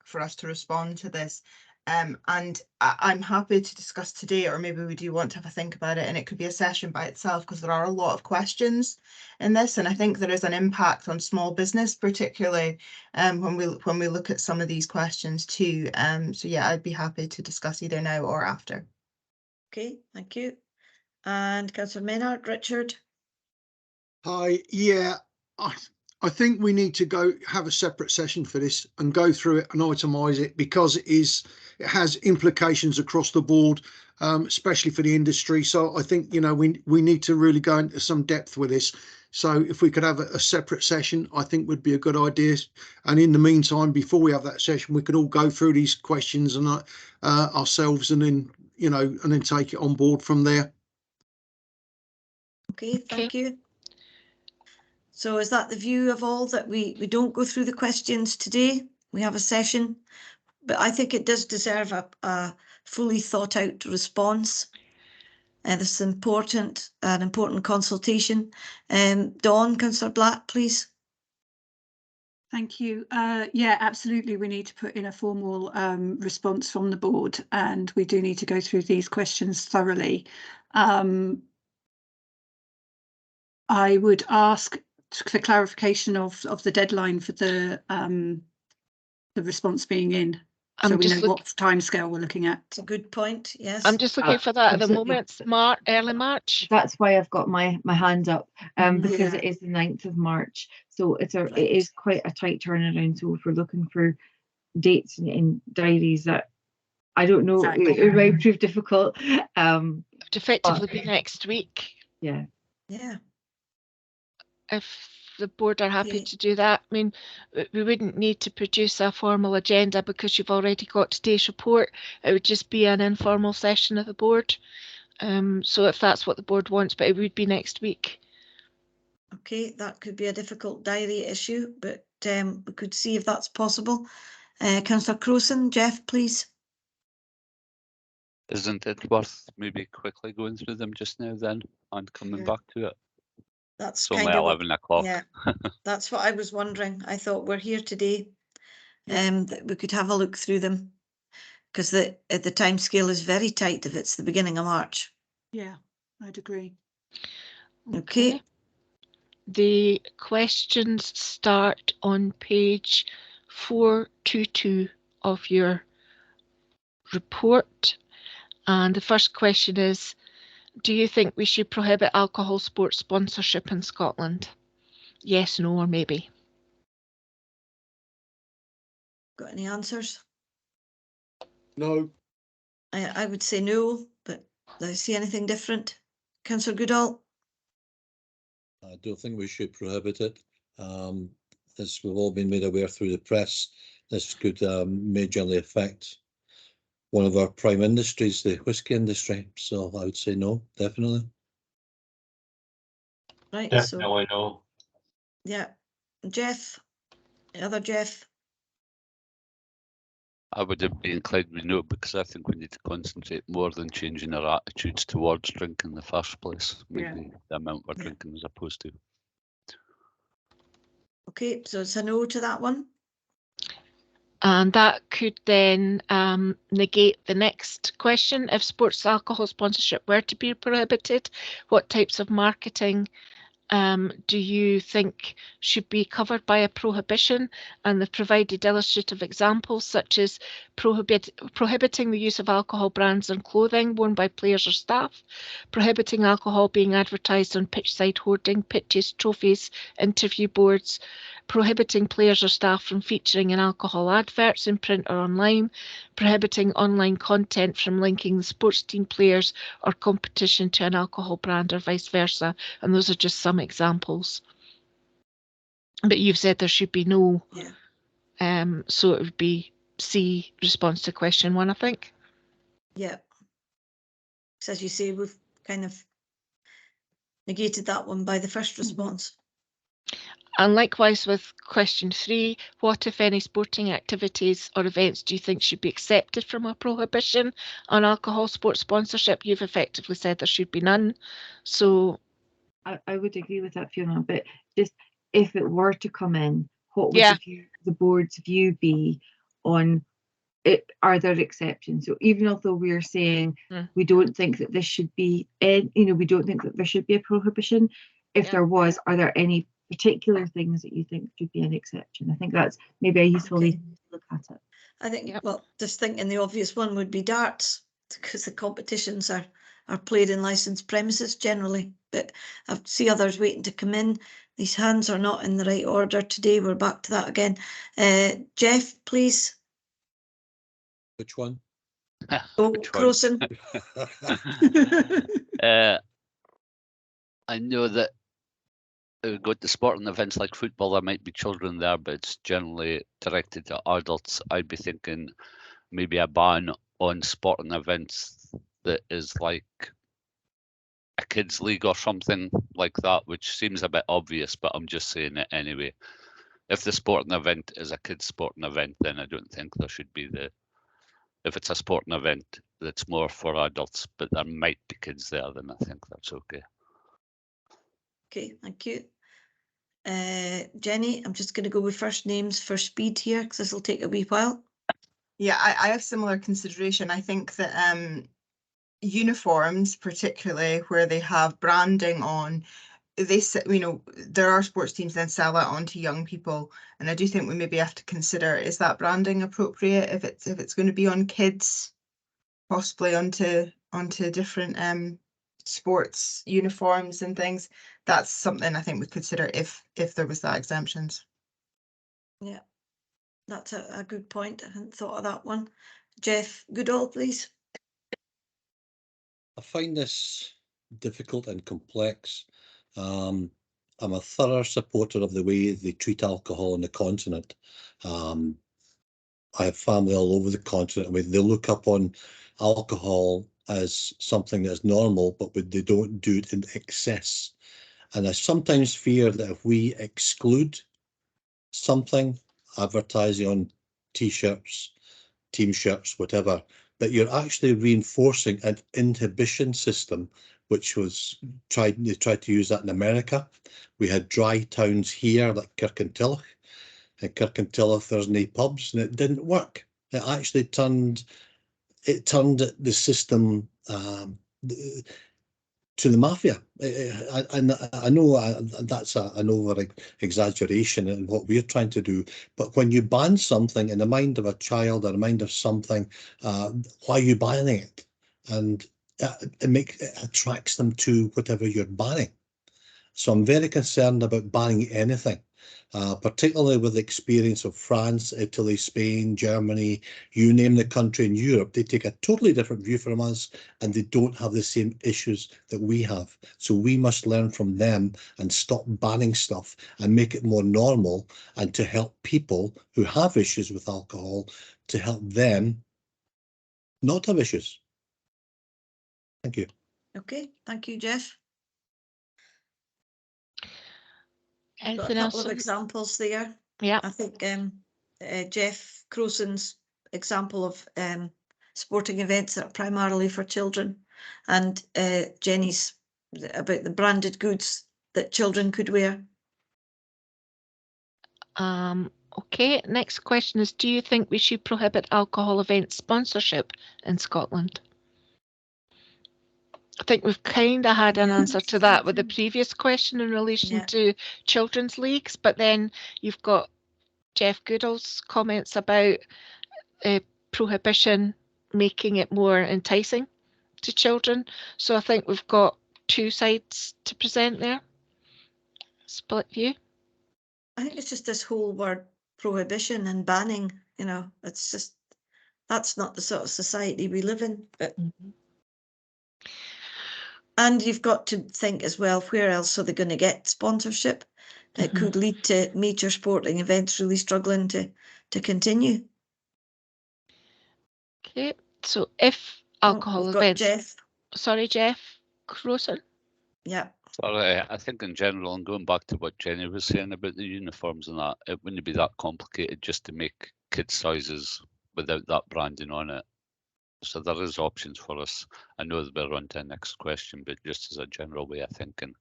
for us to respond to this. And I'm happy to discuss today, or maybe we do want to have a think about it, and it could be a session by itself, because there are a lot of questions in this, and I think there is an impact on small business, particularly when we look at some of these questions too. So yeah, I'd be happy to discuss either now or after. Okay, thank you. And Councillor Maynard, Richard? Hi, yeah, I think we need to go have a separate session for this and go through it and itemise it, because it has implications across the board, especially for the industry. So I think, you know, we need to really go into some depth with this. So if we could have a separate session, I think would be a good idea. And in the meantime, before we have that session, we could all go through these questions and ourselves, and then, you know, and then take it on board from there. Okay, thank you. So is that the view of all, that we don't go through the questions today? We have a session, but I think it does deserve a fully thought out response. And this is an important consultation. Dawn, Councillor Black, please. Thank you. Yeah, absolutely. We need to put in a formal response from the board, and we do need to go through these questions thoroughly. I would ask for clarification of the deadline for the response being in, so we know what timescale we're looking at. It's a good point. Yes, I'm just looking for that absolutely. at the moment. Early March. That's why I've got my hand up, because it is the 9th of March. So it is quite a tight turnaround. So if we're looking for dates in diaries, that I don't know, exactly. It might prove difficult. To effectively be next week. Yeah. Yeah. If the board are happy to do that, I mean, we wouldn't need to produce a formal agenda because you've already got today's report. It would just be an informal session of the board. So if that's what the board wants, but it would be next week. Okay, that could be a difficult diary issue, but we could see if that's possible. Councillor Crowson, Jeff, please. Isn't it worth maybe quickly going through them just now then and coming back to it? That's it's only 11 o'clock. Yeah, that's what I was wondering. I thought we're here today, that we could have a look through them, because the time scale is very tight if it's the beginning of March. Yeah, I'd agree. Okay. The questions start on page 422 of your report, and the first question is, do you think we should prohibit alcohol sports sponsorship in Scotland? Yes, no, or maybe. Got any answers? No. I would say no, but do I see anything different? Councillor Goodall? I don't think we should prohibit it. As we've all been made aware through the press, this could majorly affect one of our prime industries, the whisky industry. So I would say no, definitely. Right. Definitely no. Yeah. Jeff? Other Jeff? I would be inclined with no, because I think we need to concentrate more than changing our attitudes towards drinking in the first place. Maybe the amount we're drinking as opposed to. Okay, so it's a no to that one. And that could then negate the next question. If sports alcohol sponsorship were to be prohibited, what types of marketing do you think should be covered by a prohibition? And they've provided illustrative examples such as prohibiting the use of alcohol brands and clothing worn by players or staff, prohibiting alcohol being advertised on pitchside hoarding, pitches, trophies, interview boards, prohibiting players or staff from featuring in alcohol adverts in print or online, prohibiting online content from linking the sports team players or competition to an alcohol brand or vice versa. And those are just some examples. But you've said there should be no. Yeah. So it would be C, response to question 1, I think. Yeah. So as you say, we've kind of negated that one by the first response. And likewise with question 3, what if any sporting activities or events do you think should be accepted from a prohibition on alcohol sports sponsorship? You've effectively said there should be none. So I would agree with that, Fiona, but just if it were to come in, what would the board's view be on it? Are there exceptions? So even although we're saying we don't think that this should be, we don't think that there should be a prohibition, if there was, are there any particular things that you think should be an exception? I think that's maybe a useful way to look at it. I think, well, just thinking the obvious one would be darts, because the competitions are played in licensed premises generally, but I see others waiting to come in. These hands are not in the right order today. We're back to that again. Jeff, please. Which one? Oh, Crowson. I know that go to sporting events like football, there might be children there, but it's generally directed to adults. I'd be thinking maybe a ban on sporting events that is like a kids' league or something like that, which seems a bit obvious, but I'm just saying it anyway. If the sporting event is a kids' sporting event, then I don't think there should be if it's a sporting event that's more for adults, but there might be kids there, then I think that's okay. Okay, thank you. Jenny, I'm just going to go with first names for speed here, because this will take a wee while. Yeah, I have similar consideration. I think that uniforms, particularly where they have branding on, there are sports teams then sell that on to young people, and I do think we maybe have to consider, is that branding appropriate if it's going to be on kids, possibly onto different sports uniforms and things. That's something I think we'd consider if there was that exemptions. Yeah, that's a good point. I hadn't thought of that one. Jeff Goodall, please. I find this difficult and complex. I'm a thorough supporter of the way they treat alcohol on the continent. I have family all over the continent. I mean, they look upon alcohol as something that's normal, but they don't do it in excess. And I sometimes fear that if we exclude something, advertising on T-shirts, team shirts, whatever, that you're actually reinforcing an inhibition system, which was they tried to use that in America. We had dry towns here like Kirkintilloch. In Kirkintilloch, there's no pubs, and it didn't work. It actually turned the system to the mafia. I know that's an over exaggeration in what we're trying to do, but when you ban something in the mind of a child or the mind of something, why are you banning it? And it attracts them to whatever you're banning. So I'm very concerned about banning anything. Particularly with the experience of France, Italy, Spain, Germany, you name the country in Europe, they take a totally different view from us, and they don't have the same issues that we have. So we must learn from them and stop banning stuff and make it more normal, and to help people who have issues with alcohol, to help them not have issues. Thank you. Okay, thank you, Jeff. Anything Got a else? couple of examples there. Yeah. I think Jeff Crowson's example of sporting events that are primarily for children, and Jenny's about the branded goods that children could wear. Okay, next question is, do you think we should prohibit alcohol event sponsorship in Scotland? I think we've kind of had an answer to that with the previous question in relation to children's leagues, but then you've got Jeff Goodall's comments about prohibition making it more enticing to children. So I think we've got two sides to present there. Split view. I think it's just this whole word prohibition and banning, it's just, that's not the sort of society we live in. But and you've got to think as well, where else are they going to get sponsorship? It could lead to major sporting events really struggling to continue. Okay, so if alcohol events... Jeff. Sorry, Jeff Crowson. Yeah. Sorry, I think in general, and going back to what Jenny was saying about the uniforms and that, it wouldn't be that complicated just to make kid sizes without that branding on it. So there is options for us. I know that we're on to the next question, but just as a general way of thinking,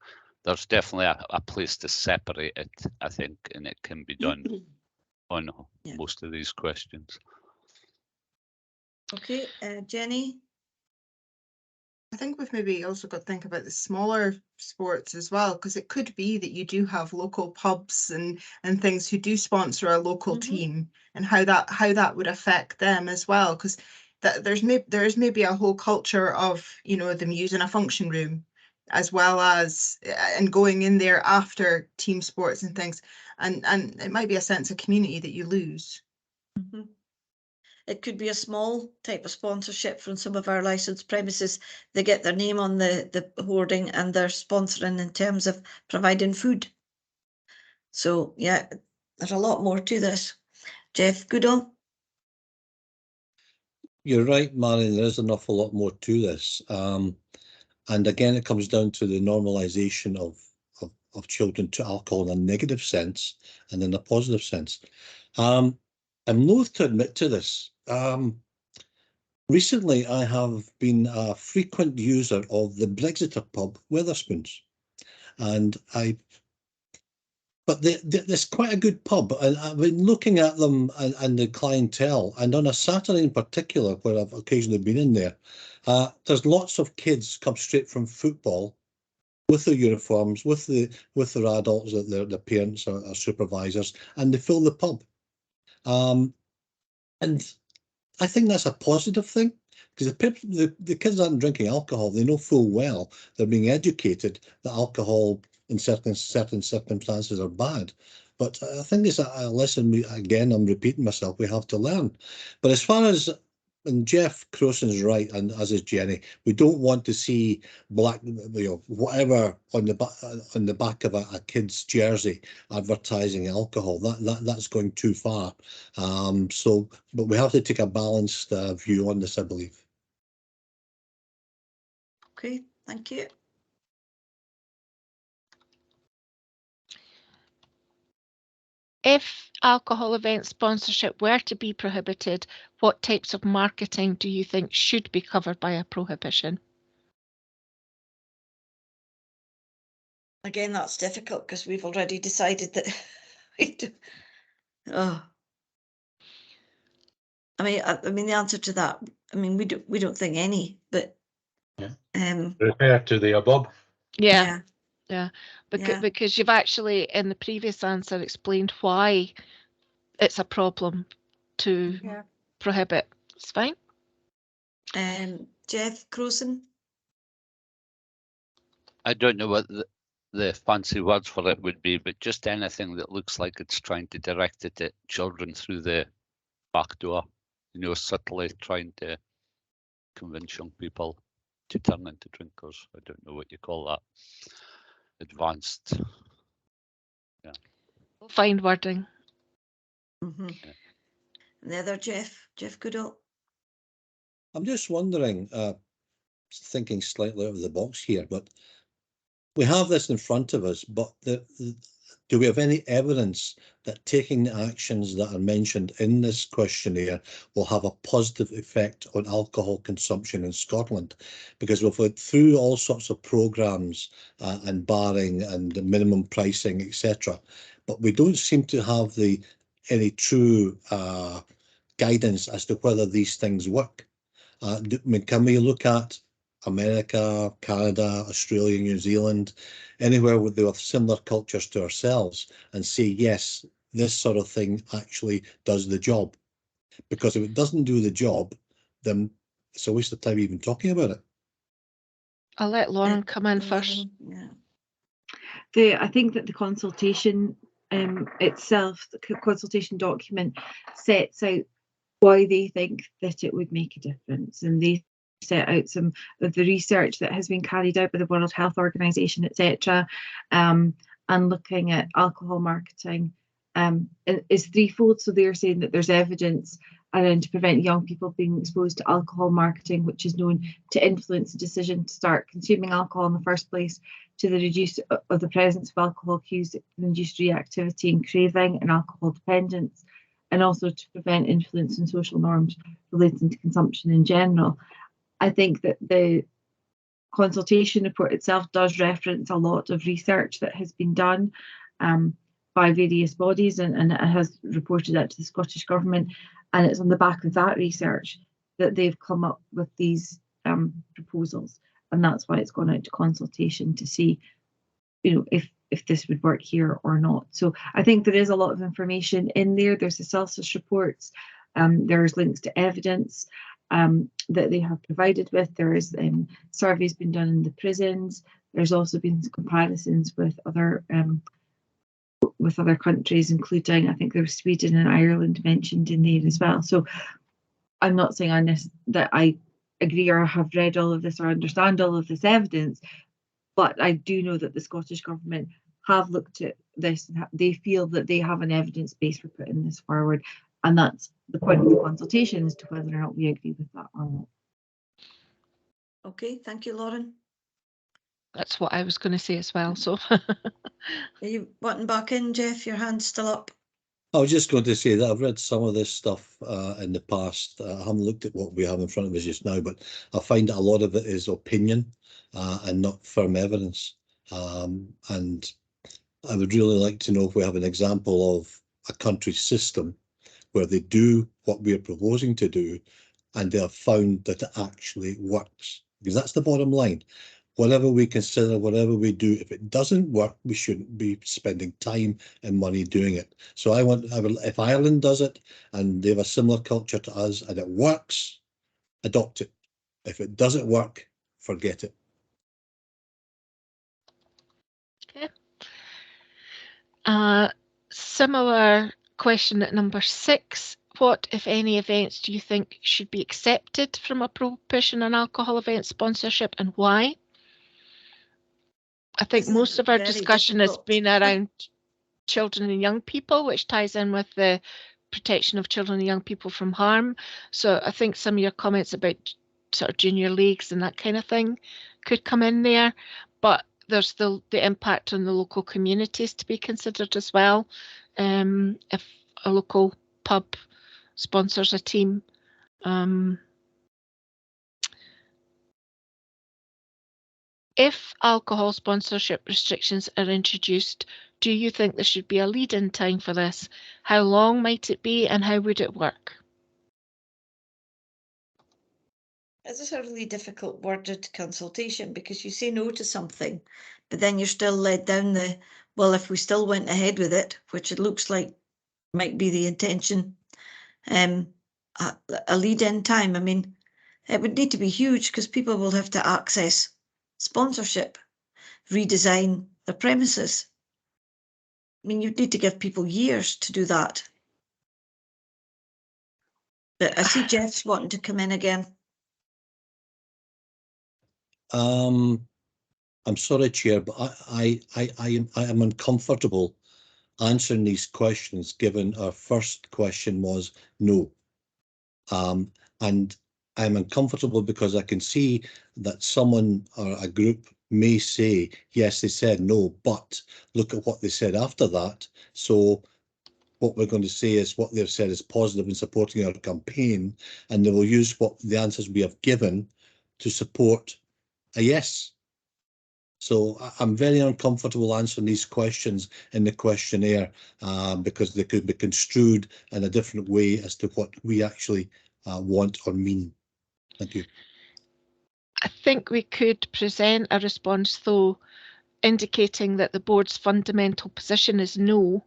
there's definitely a place to separate it, I think, and it can be done on most of these questions. Okay, Jenny? I think we've maybe also got to think about the smaller sports as well, because it could be that you do have local pubs and things who do sponsor a local team, and how that would affect them as well, because there is maybe a whole culture of, you know, them using a function room as well as and going in there after team sports and things, and it might be a sense of community that you lose. It could be a small type of sponsorship from some of our licensed premises. They get their name on the hoarding and they're sponsoring in terms of providing food. So yeah, there's a lot more to this. Jeff Goodall? You're right, Marion, there is an awful lot more to this. And again, it comes down to the normalisation of children to alcohol in a negative sense and in a positive sense. I'm loath to admit to this. Recently, I have been a frequent user of the Brexiter pub, Wetherspoons, and but there's quite a good pub, and I've been looking at them and the clientele, and on a Saturday in particular, where I've occasionally been in there, there's lots of kids come straight from football with their uniforms, with their adults, their parents or supervisors, and they fill the pub. And I think that's a positive thing, because the kids aren't drinking alcohol. They know full well they're being educated that alcohol in certain circumstances are bad. But I think it's a lesson, again, I'm repeating myself, we have to learn. But as far as, and Jeff Croson's right, and as is Jenny, we don't want to see black, whatever on the back of a kid's jersey advertising alcohol. That's going too far. But we have to take a balanced view on this, I believe. Okay, thank you. If alcohol event sponsorship were to be prohibited, what types of marketing do you think should be covered by a prohibition? Again, that's difficult because we've already decided that we do. Oh. I mean, the answer to that, I mean, we don't think any, but refer to the above. Yeah. Because you've actually, in the previous answer, explained why it's a problem to prohibit. It's fine. Jeff Croson? I don't know what the fancy words for it would be, but just anything that looks like it's trying to direct it at children through the back door, you know, subtly trying to convince young people to turn into drinkers. I don't know what you call that. Advanced. Yeah. We'll find wording. Yeah. The other Jeff Goodall? I'm just wondering, thinking slightly out of the box here, but we have this in front of us, but do we have any evidence that taking the actions that are mentioned in this questionnaire will have a positive effect on alcohol consumption in Scotland? Because we've went through all sorts of programmes and barring and minimum pricing, etc., but we don't seem to have any true guidance as to whether these things work. Can we look at America, Canada, Australia, New Zealand, anywhere where they have similar cultures to ourselves, and say, yes, this sort of thing actually does the job? Because if it doesn't do the job, then it's a waste of time even talking about it. I'll let Lauren come in first. Yeah. I think that the consultation itself, the consultation document, sets out why they think that it would make a difference, and they set out some of the research that has been carried out by the World Health Organization, etc., and looking at alcohol marketing is threefold. So they're saying that there's evidence around to prevent young people being exposed to alcohol marketing, which is known to influence the decision to start consuming alcohol in the first place, to the reduce of the presence of alcohol cues that can induce reactivity and craving and alcohol dependence, and also to prevent influence in social norms relating to consumption in general. I think that the consultation report itself does reference a lot of research that has been done by various bodies, and it has reported that to the Scottish Government, and it's on the back of that research that they've come up with these proposals, and that's why it's gone out to consultation to see, you know, if this would work here or not. So I think there is a lot of information in there. There's the Celsius reports, there's links to evidence that they have provided with. There is surveys been done in the prisons. There's also been comparisons with other countries, including, I think there was Sweden and Ireland mentioned in there as well. So I'm not saying that I agree or have read all of this or understand all of this evidence, but I do know that the Scottish Government have looked at this and they feel that they have an evidence base for putting this forward, and that's the point of the consultation, as to whether or not we agree with that or not. Okay, thank you, Lauren. That's what I was going to say as well. So, are you wanting back in, Jeff? Your hand's still up. I was just going to say that I've read some of this stuff in the past. I haven't looked at what we have in front of us just now, but I find that a lot of it is opinion and not firm evidence. And I would really like to know if we have an example of a country system where they do what we are proposing to do and they have found that it actually works. Because that's the bottom line. Whatever we consider, whatever we do, if it doesn't work, we shouldn't be spending time and money doing it. So if Ireland does it and they have a similar culture to us and it works, adopt it. If it doesn't work, forget it. okay. Similar question at number 6. What, if any, events do you think should be accepted from a prohibition on alcohol event sponsorship, and why? I think most of our discussion has been around children and young people, which ties in with the protection of children and young people from harm. So I think some of your comments about sort of junior leagues and that kind of thing could come in there, but there's still the impact on the local communities to be considered as well. If a local pub sponsors a team, if alcohol sponsorship restrictions are introduced, do you think there should be a lead-in time for this? How long might it be, and how would it work? It's a really difficult worded consultation, because you say no to something, but then you're still led down the, well, if we still went ahead with it, which it looks like might be the intention, a lead-in time, I mean, it would need to be huge, because people will have to access sponsorship, redesign their premises. I mean, you'd need to give people years to do that. But I see Jeff's wanting to come in again. I'm sorry, Chair, but I am uncomfortable answering these questions, given our first question was no. And I'm uncomfortable because I can see that someone or a group may say, yes, they said no, but look at what they said after that. So what we're going to say is what they've said is positive in supporting our campaign, and they will use what the answers we have given to support a yes. So I'm very uncomfortable answering these questions in the questionnaire because they could be construed in a different way as to what we actually want or mean. Thank you. I think we could present a response, though, indicating that the board's fundamental position is no.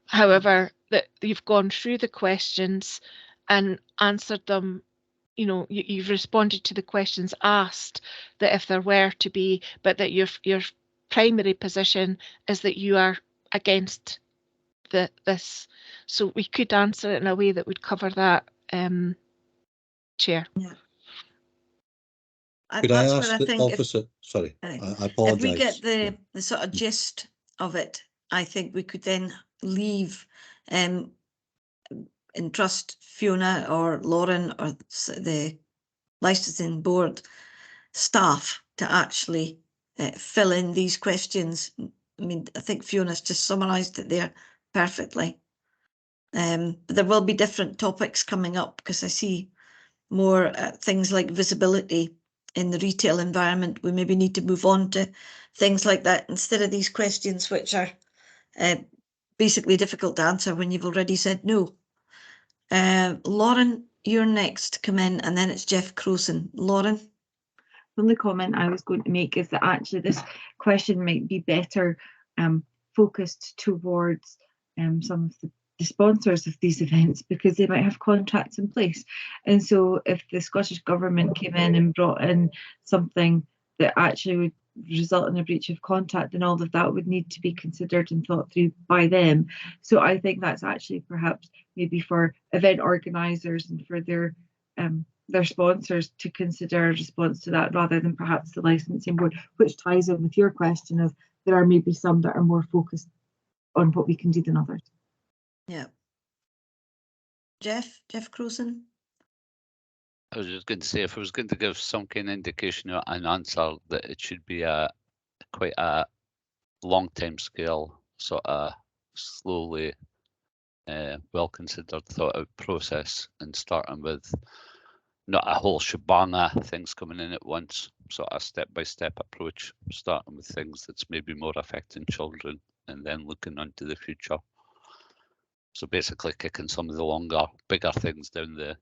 However, that you've gone through the questions and answered them. You know, you've responded to the questions asked, that if there were to be, but that your primary position is that you are against this. So we could answer it in a way that would cover that, Chair. Yeah. Could I ask the officer? Sorry, I apologise. If we get the sort of gist of it, I think we could then leave entrust Fiona or Lauren or the licensing board staff to actually fill in these questions. I mean, I think Fiona's just summarised it there perfectly. But there will be different topics coming up, because I see more things like visibility in the retail environment. We maybe need to move on to things like that instead of these questions, which are basically difficult to answer when you've already said no. Lauren, you're next to come in, and then it's Jeff Crowson. Lauren? The only comment I was going to make is that actually this question might be better focused towards some of the sponsors of these events, because they might have contracts in place. And so if the Scottish Government came in and brought in something that actually would result in a breach of contract, then all of that would need to be considered and thought through by them. So I think that's actually perhaps maybe for event organisers and for their sponsors to consider a response to that, rather than perhaps the licensing board, which ties in with your question of there are maybe some that are more focused on what we can do than others. Yeah. Jeff Crowson? I was just going to say, if I was going to give some kind of indication or an answer, that it should be quite a long time scale, sort of slowly, well considered, thought out process, and starting with not a whole shebang of things coming in at once, sort of step-by-step approach, starting with things that's maybe more affecting children and then looking onto the future. So basically kicking some of the longer, bigger things down the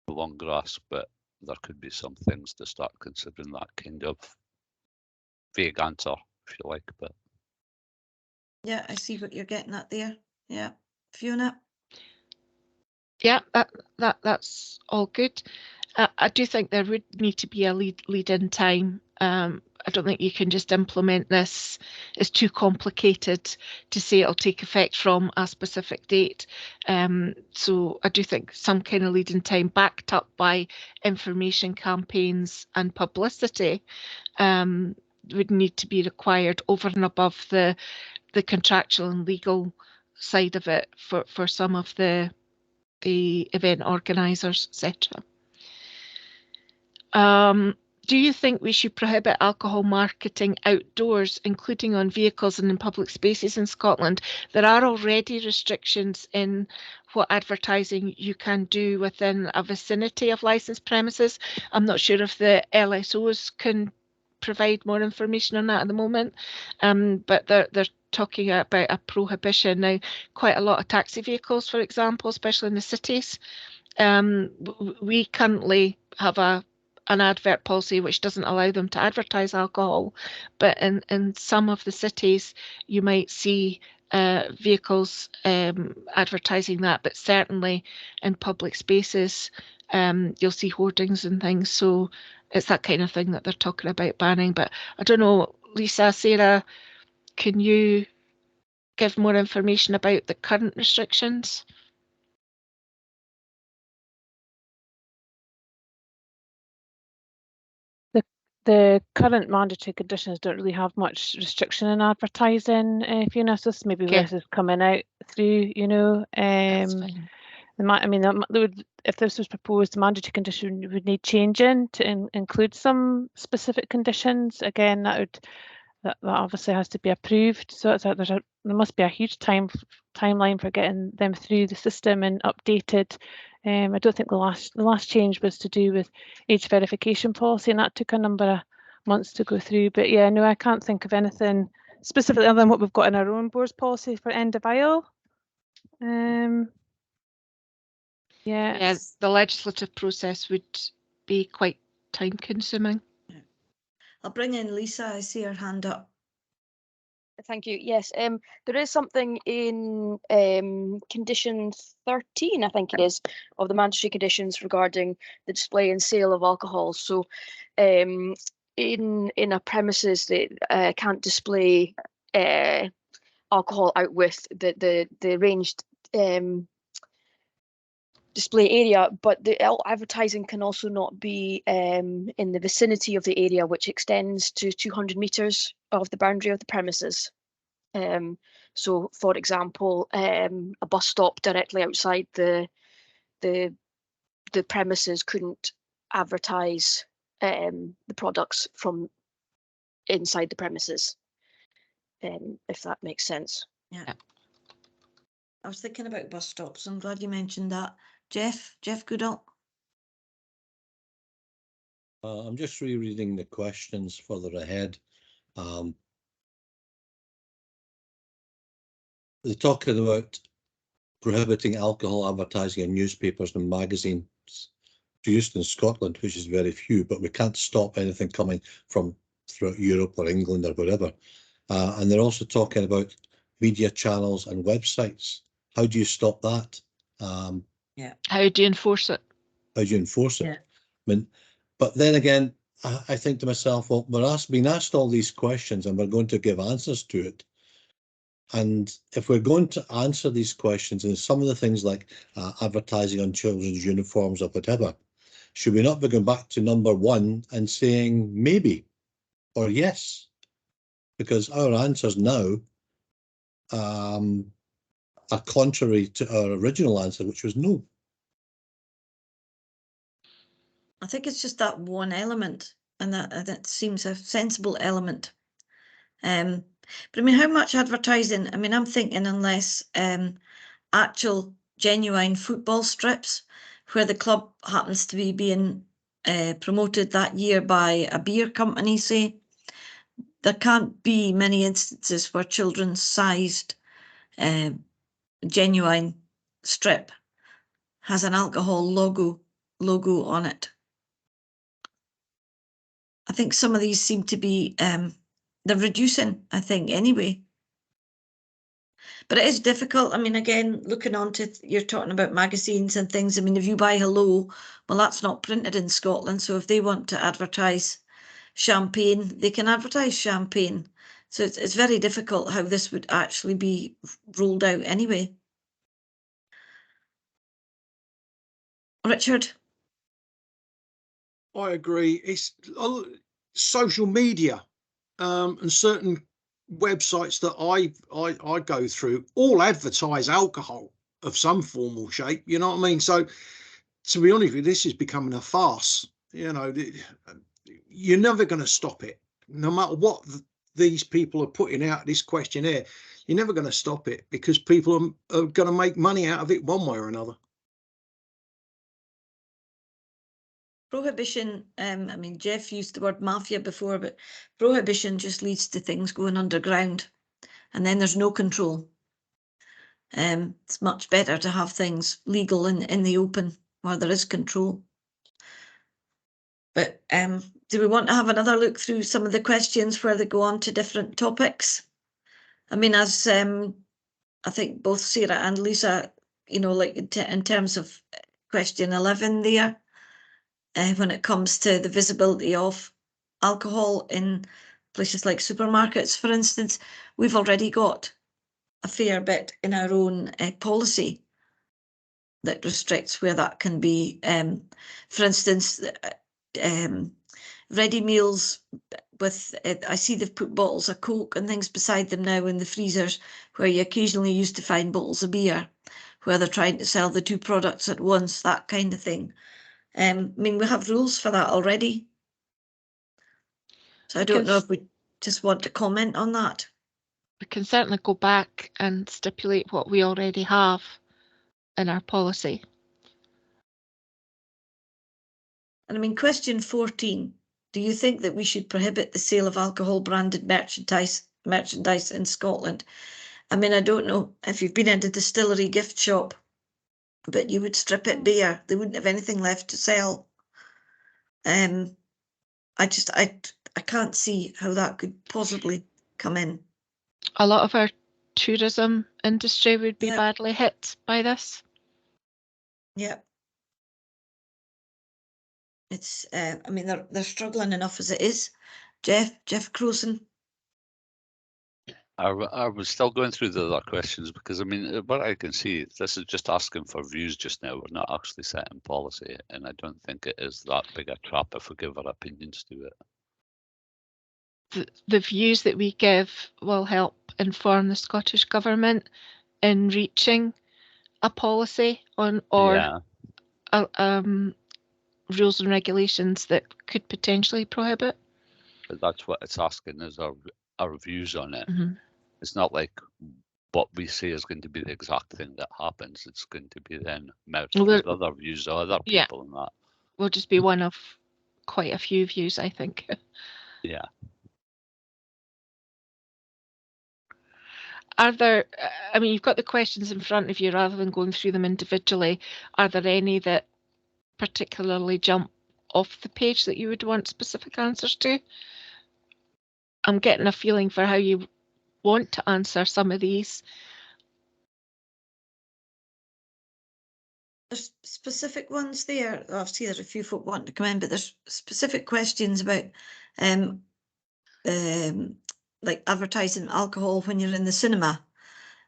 long grass, but there could be some things to start considering that kind of vague answer, if you like. But yeah, I see what you're getting at there. Yeah. Fiona? Yeah, that's all good. I do think there would need to be a lead-in time. I don't think you can just implement this. It's too complicated to say it'll take effect from a specific date. So I do think some kind of lead-in time backed up by information campaigns and publicity would need to be required over and above the contractual and legal side of it for some of the event organisers, etc. Do you think we should prohibit alcohol marketing outdoors, including on vehicles and in public spaces in Scotland? There are already restrictions in what advertising you can do within a vicinity of licensed premises. I'm not sure if the LSOs can provide more information on that at the moment, but they're talking about a prohibition. Now, quite a lot of taxi vehicles, for example, especially in the cities, we currently have an advert policy which doesn't allow them to advertise alcohol, but in some of the cities you might see vehicles advertising that, but certainly in public spaces you'll see hoardings and things, so it's that kind of thing that they're talking about banning. But I don't know, Lisa, Sarah, can you give more information about the current restrictions? The current mandatory conditions don't really have much restriction in advertising, Fiona, so maybe this is coming out through, you know. I mean, if this was proposed, the mandatory condition would need changing to include some specific conditions. Again, that obviously has to be approved. So there must be a huge timeline for getting them through the system and updated. I don't think the last change was to do with age verification policy, and that took a number of months to go through. But yeah, no, I can't think of anything specifically other than what we've got in our own board's policy for end of aisle. Yeah, the legislative process would be quite time consuming. I'll bring in Lisa. I see her hand up. Thank you. Yes, there is something in condition 13, I think it is, of the mandatory conditions regarding the display and sale of alcohol. So in a premises, they can't display alcohol out with the ranged display area, but the advertising can also not be in the vicinity of the area, which extends to 200 metres of the boundary of the premises. So, for example, a bus stop directly outside the premises couldn't advertise the products from inside the premises, if that makes sense. Yeah. I was thinking about bus stops. I'm glad you mentioned that. Jeff Goodall. I'm just rereading the questions further ahead. They're talking about prohibiting alcohol advertising in newspapers and magazines produced in Scotland, which is very few, but we can't stop anything coming from throughout Europe or England or wherever. And they're also talking about media channels and websites. How do you stop that? Yeah. How do you enforce it? How do you enforce it? Yeah. I mean, but then again, I think to myself, well, we're being asked all these questions and we're going to give answers to it. And if we're going to answer these questions and some of the things like advertising on children's uniforms or whatever, should we not be going back to number one and saying maybe or yes? Because our answers now are contrary to our original answer, which was no. I think it's just that one element, and that seems a sensible element. But I mean, how much advertising? I mean, I'm thinking unless actual genuine football strips where the club happens to be being promoted that year by a beer company, say, there can't be many instances where children's sized genuine strip has an alcohol logo on it. I think some of these seem to be they're reducing, I think, anyway. But it is difficult. I mean, again, looking on to, you're talking about magazines and things. I mean, if you buy Hello, well, that's not printed in Scotland. So if they want to advertise champagne, they can advertise champagne. So it's very difficult how this would actually be rolled out anyway. Richard? I agree. It's social media and certain websites that I go through all advertise alcohol of some form or shape. You know what I mean? So to be honest with you, this is becoming a farce. You know, you're never going to stop it, no matter what these people are putting out this questionnaire. You're never going to stop it because people are going to make money out of it one way or another. Prohibition, I mean, Jeff used the word mafia before, but prohibition just leads to things going underground and then there's no control. It's much better to have things legal in the open where there is control. But do we want to have another look through some of the questions where they go on to different topics? I mean, as I think both Sarah and Lisa, you know, like in terms of question 11 there, when it comes to the visibility of alcohol in places like supermarkets, for instance, we've already got a fair bit in our own policy that restricts where that can be. For instance, ready meals with, I see they've put bottles of Coke and things beside them now in the freezers, where you occasionally used to find bottles of beer, where they're trying to sell the two products at once, that kind of thing. I mean, we have rules for that already. So I don't know if we just want to comment on that. We can certainly go back and stipulate what we already have in our policy. And I mean, question 14, do you think that we should prohibit the sale of alcohol branded merchandise in Scotland? I mean, I don't know if you've been in a distillery gift shop, but you would strip it bare. They wouldn't have anything left to sell. I can't see how that could possibly come in. A lot of our tourism industry would be badly hit by this. Yeah. It's, I mean, they're struggling enough as it is. Jeff Crowson. I was still going through the other questions because, I mean, what I can see, this is just asking for views just now. We're not actually setting policy, and I don't think it is that big a trap if we give our opinions to it. The views that we give will help inform the Scottish Government in reaching a policy on or rules and regulations that could potentially prohibit. But that's what it's asking, is our views on it. Mm-hmm. It's not like what we say is going to be the exact thing that happens. It's going to be then merged with other views of other people and that. Will just be one of quite a few views, I think. Yeah. Are there, I mean, you've got the questions in front of you rather than going through them individually. Are there any that particularly jump off the page that you would want specific answers to? I'm getting a feeling for how you want to answer some of these. There's specific ones there. I see there's a few folk wanting to come in, but there's specific questions about like advertising alcohol when you're in the cinema.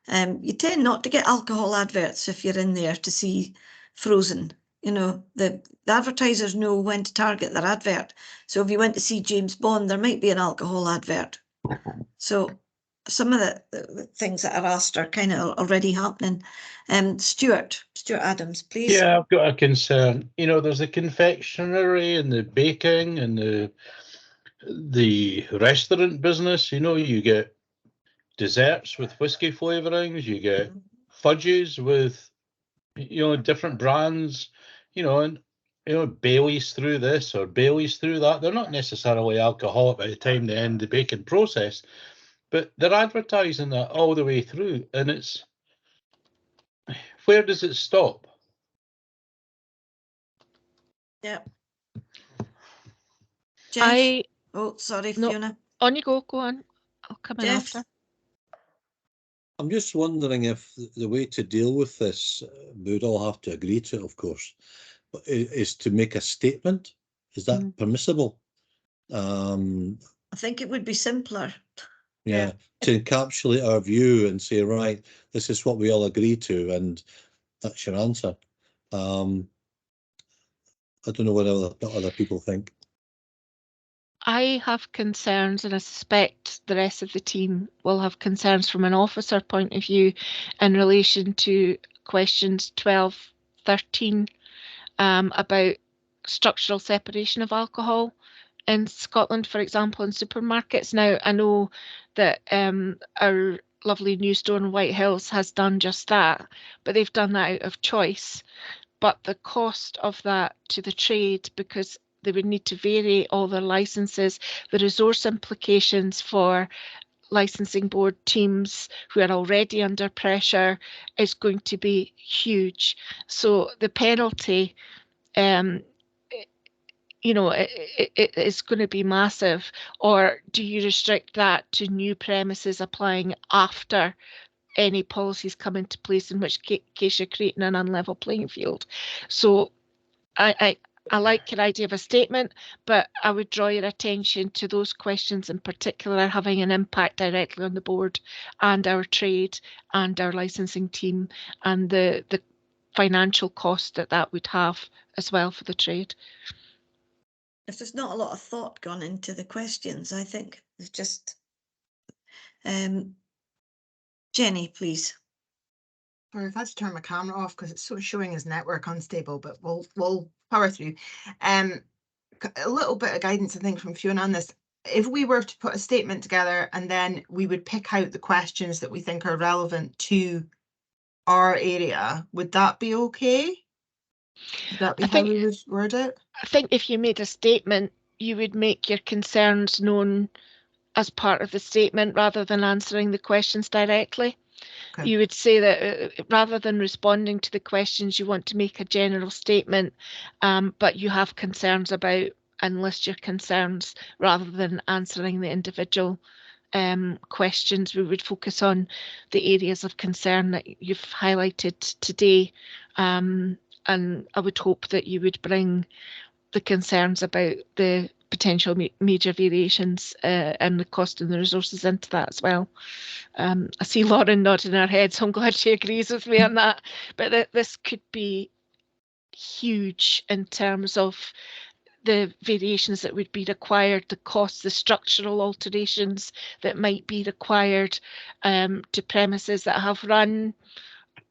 You tend not to get alcohol adverts if you're in there to see Frozen. You know, the advertisers know when to target their advert. So if you went to see James Bond, there might be an alcohol advert. So some of the things that are asked are kind of already happening. Stuart Adams, please. Yeah, I've got a concern. You know, there's the confectionery and the baking and the restaurant business. You know, you get desserts with whiskey flavourings, you get fudges with, you know, different brands, you know, and, you know, Bailey's through this or Bailey's through that. They're not necessarily alcoholic by the time they end the baking process, but they're advertising that all the way through. And it's, where does it stop? Yeah. Jeff? Oh, sorry, no, Fiona. On you go on. I'll come in after. I'm just wondering if the way to deal with this, we would all have to agree to it, of course, but is to make a statement. Is that permissible? I think it would be simpler. Yeah, to encapsulate our view and say, right, this is what we all agree to, and that's your answer. I don't know what other people think. I have concerns, and I suspect the rest of the team will have concerns from an officer point of view in relation to questions 12, 13 about structural separation of alcohol in Scotland, for example, in supermarkets. Now, I know that our lovely new store in White Hills has done just that, but they've done that out of choice. But the cost of that to the trade, because they would need to vary all their licenses, the resource implications for licensing board teams who are already under pressure is going to be huge. So the penalty, you know, it is going to be massive. Or do you restrict that to new premises applying after any policies come into place, in which case you're creating an unlevel playing field? So I like your idea of a statement, but I would draw your attention to those questions in particular having an impact directly on the board and our trade and our licensing team, and the financial cost that would have as well for the trade. If there's not a lot of thought gone into the questions, I think it's just Jenny, please. Sorry, I've had to turn my camera off because it's sort of showing as network unstable, but we'll power through. A little bit of guidance, I think, from Fiona on this. If we were to put a statement together and then we would pick out the questions that we think are relevant to our area, would that be okay? Would that be how we would word it? I think if you made a statement, you would make your concerns known as part of the statement rather than answering the questions directly. Okay. You would say that rather than responding to the questions, you want to make a general statement, but you have concerns about, and list your concerns rather than answering the individual questions. We would focus on the areas of concern that you've highlighted today, and I would hope that you would bring the concerns about the potential major variations and the cost and the resources into that as well. I see Lauren nodding her head, so I'm glad she agrees with me on that. But this could be huge in terms of the variations that would be required, the costs, the structural alterations that might be required to premises that have run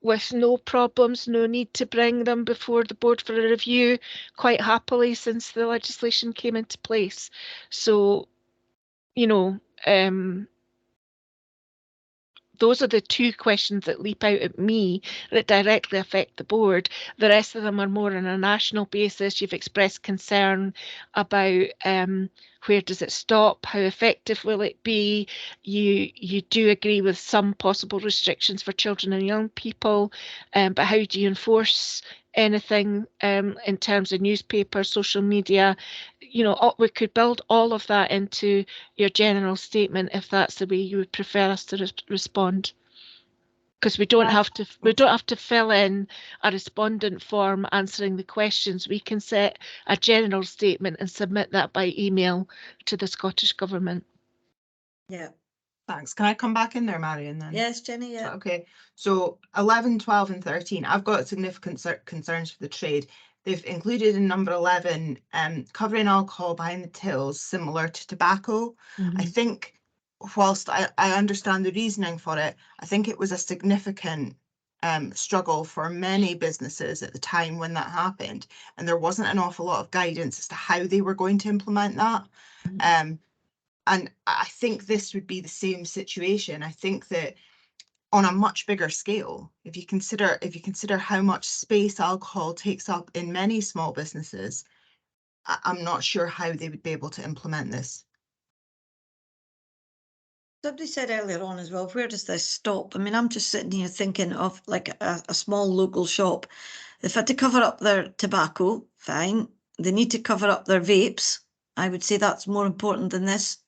with no problems, no need to bring them before the board for a review quite happily since the legislation came into place. So you know, those are the two questions that leap out at me that directly affect the board. The rest of them are more on a national basis. You've expressed concern about where does it stop? How effective will it be? You do agree with some possible restrictions for children and young people, but how do you enforce anything in terms of newspapers, social media? You know, we could build all of that into your general statement if that's the way you would prefer us to respond. Because we don't have to fill in a respondent form answering the questions. We can set a general statement and submit that by email to the Scottish Government. Yeah. Thanks. Can I come back in there, Marion, then? Yes, Jenny, yeah. Okay. So 11, 12 and 13, I've got significant concerns for the trade. They've included in number 11, covering alcohol behind the tills, similar to tobacco. I think whilst I understand the reasoning for it, I think it was a significant struggle for many businesses at the time when that happened. And there wasn't an awful lot of guidance as to how they were going to implement that. And I think this would be the same situation. I think that on a much bigger scale, if you consider how much space alcohol takes up in many small businesses, I'm not sure how they would be able to implement this. Somebody said earlier on as well, where does this stop? I mean, I'm just sitting here thinking of like a small local shop. If they had to cover up their tobacco, fine. They need to cover up their vapes. I would say that's more important than this.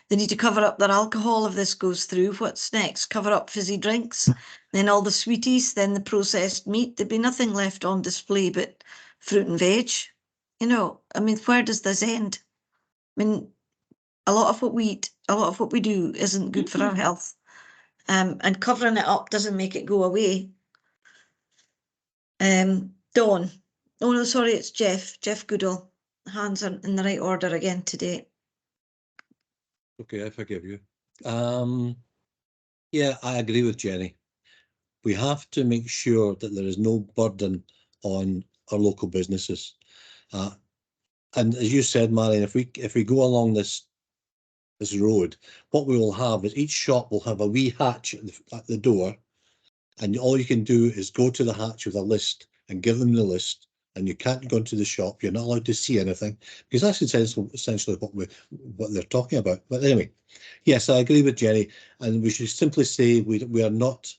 They need to cover up their alcohol if this goes through. What's next? Cover up fizzy drinks, then all the sweeties, then the processed meat. There'd be nothing left on display but fruit and veg. You know, I mean, where does this end? I mean, a lot of what we eat, a lot of what we do isn't good for our health. And covering it up doesn't make it go away. Dawn. Oh no, sorry, it's Jeff. Jeff Goodall. Hands are in the right order again today. Okay, I forgive you. Yeah, I agree with Jenny. We have to make sure that there is no burden on our local businesses. And as you said, Marion, if we go along this road, what we will have is each shop will have a wee hatch at the door, and all you can do is go to the hatch with a list and give them the list, and you can't go into the shop. You're not allowed to see anything, because that's essentially what they're talking about. But anyway, yes, I agree with Jenny, and we should simply say we are not.